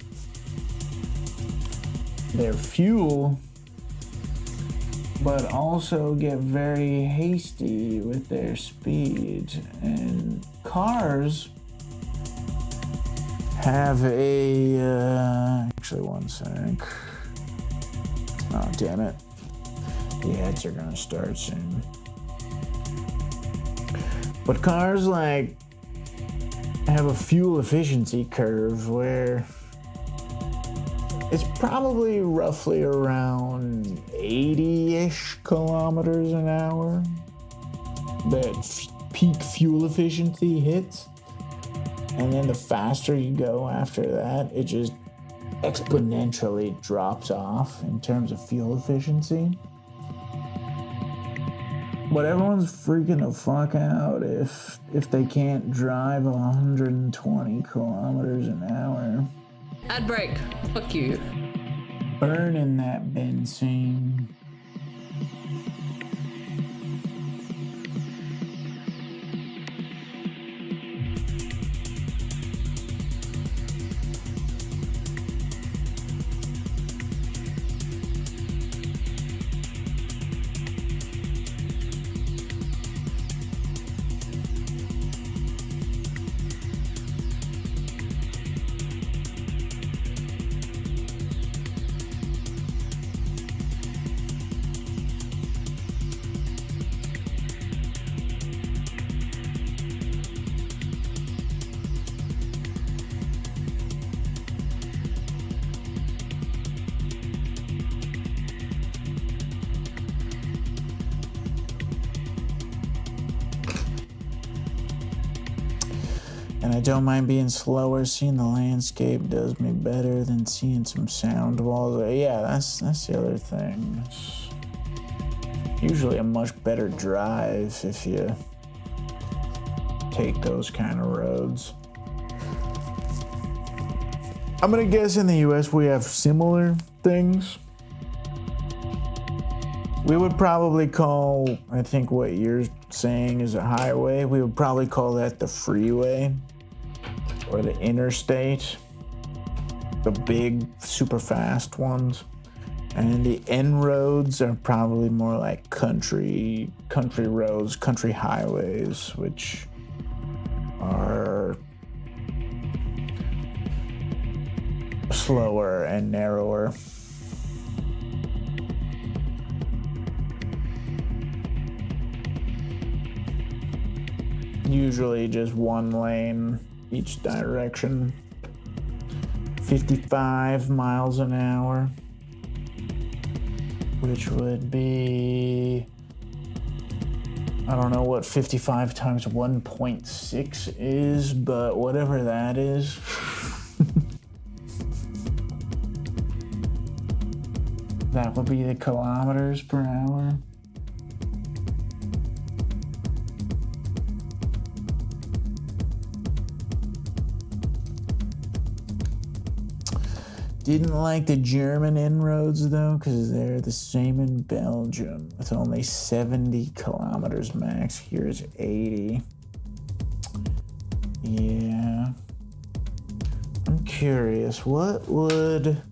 their fuel, but also get very hasty with their speed. And cars have actually one sec. Oh, damn it. The ads are gonna start soon. But cars like have a fuel efficiency curve where it's probably roughly around 80-ish kilometers an hour that peak fuel efficiency hits. And then the faster you go after that, it just exponentially drops off in terms of fuel efficiency. But everyone's freaking the fuck out if they can't drive 120 kilometers an hour. Ad break. Fuck you. Burning that benzene. And I don't mind being slower. Seeing the landscape does me better than seeing some sound walls. Yeah, that's the other thing. It's usually a much better drive if you take those kind of roads. I'm gonna guess in the US we have similar things. We would probably call, I think what you're saying is a highway, we would probably call that the freeway or the interstate, the big super fast ones. And the En-roads are probably more like country roads, country highways, which are slower and narrower. Usually just one lane each direction. 55 miles an hour, which would be, I don't know what 55 times 1.6 is, but whatever that is. That would be the kilometers per hour. Didn't like the German En-roads though, because they're the same in Belgium with only 70 kilometers max. Here's 80. Yeah. I'm curious, what would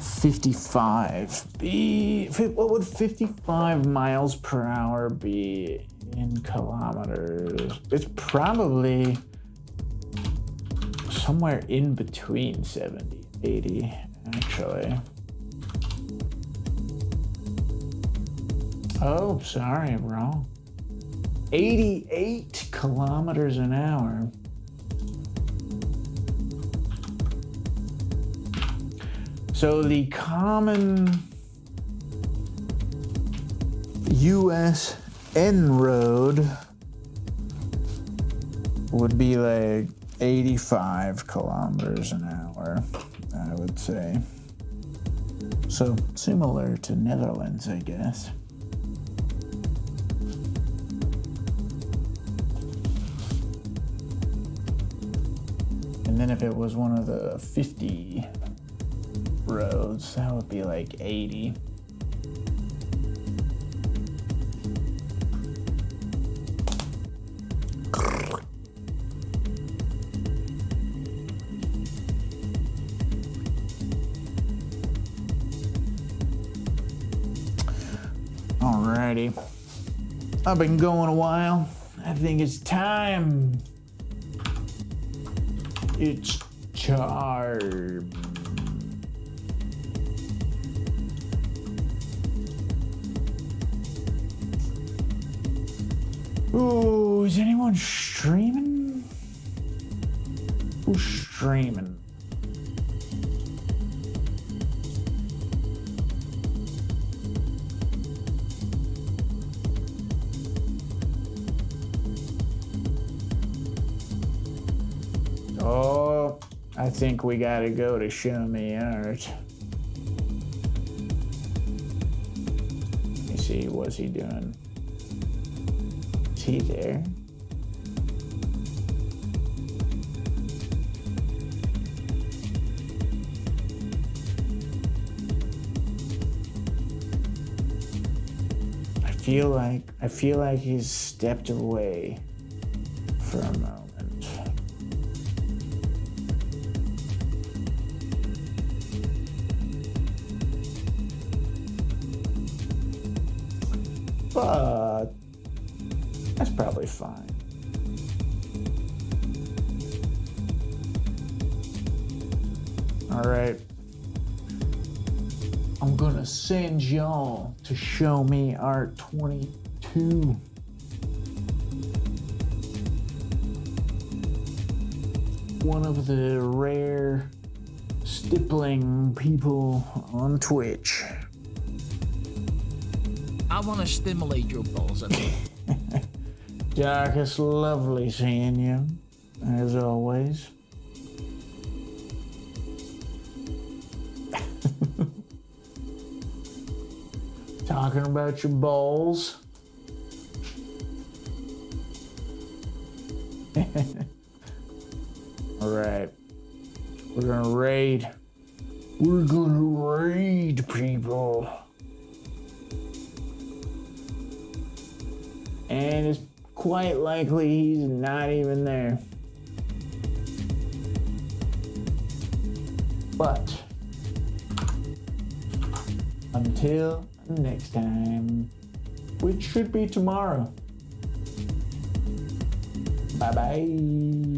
55 be? What would 55 miles per hour be in kilometers? It's probably somewhere in between 70. 80, actually. Oh, sorry, I'm wrong. 88 kilometers an hour. So the common US N road would be like 85 kilometers an hour, I would say. So similar to Netherlands, I guess. And then if it was one of the 50 roads, that would be like 80. Alrighty. I've been going a while. I think it's time. It's charm. Ooh, is anyone streaming? Who's streaming? Oh, I think we gotta go to Show Me Art. Let me see, what's he doing? Is he there? I feel like he's stepped away for a moment. But that's probably fine. All right. I'm gonna send y'all to Show Me Art 22. One of the rare stippling people on Twitch. I want to stimulate your balls a bit. Doc, it's lovely seeing you, as always. Talking about your balls. All right, we're gonna raid. We're gonna raid people. And it's quite likely he's not even there. But until next time, which should be tomorrow. Bye-bye.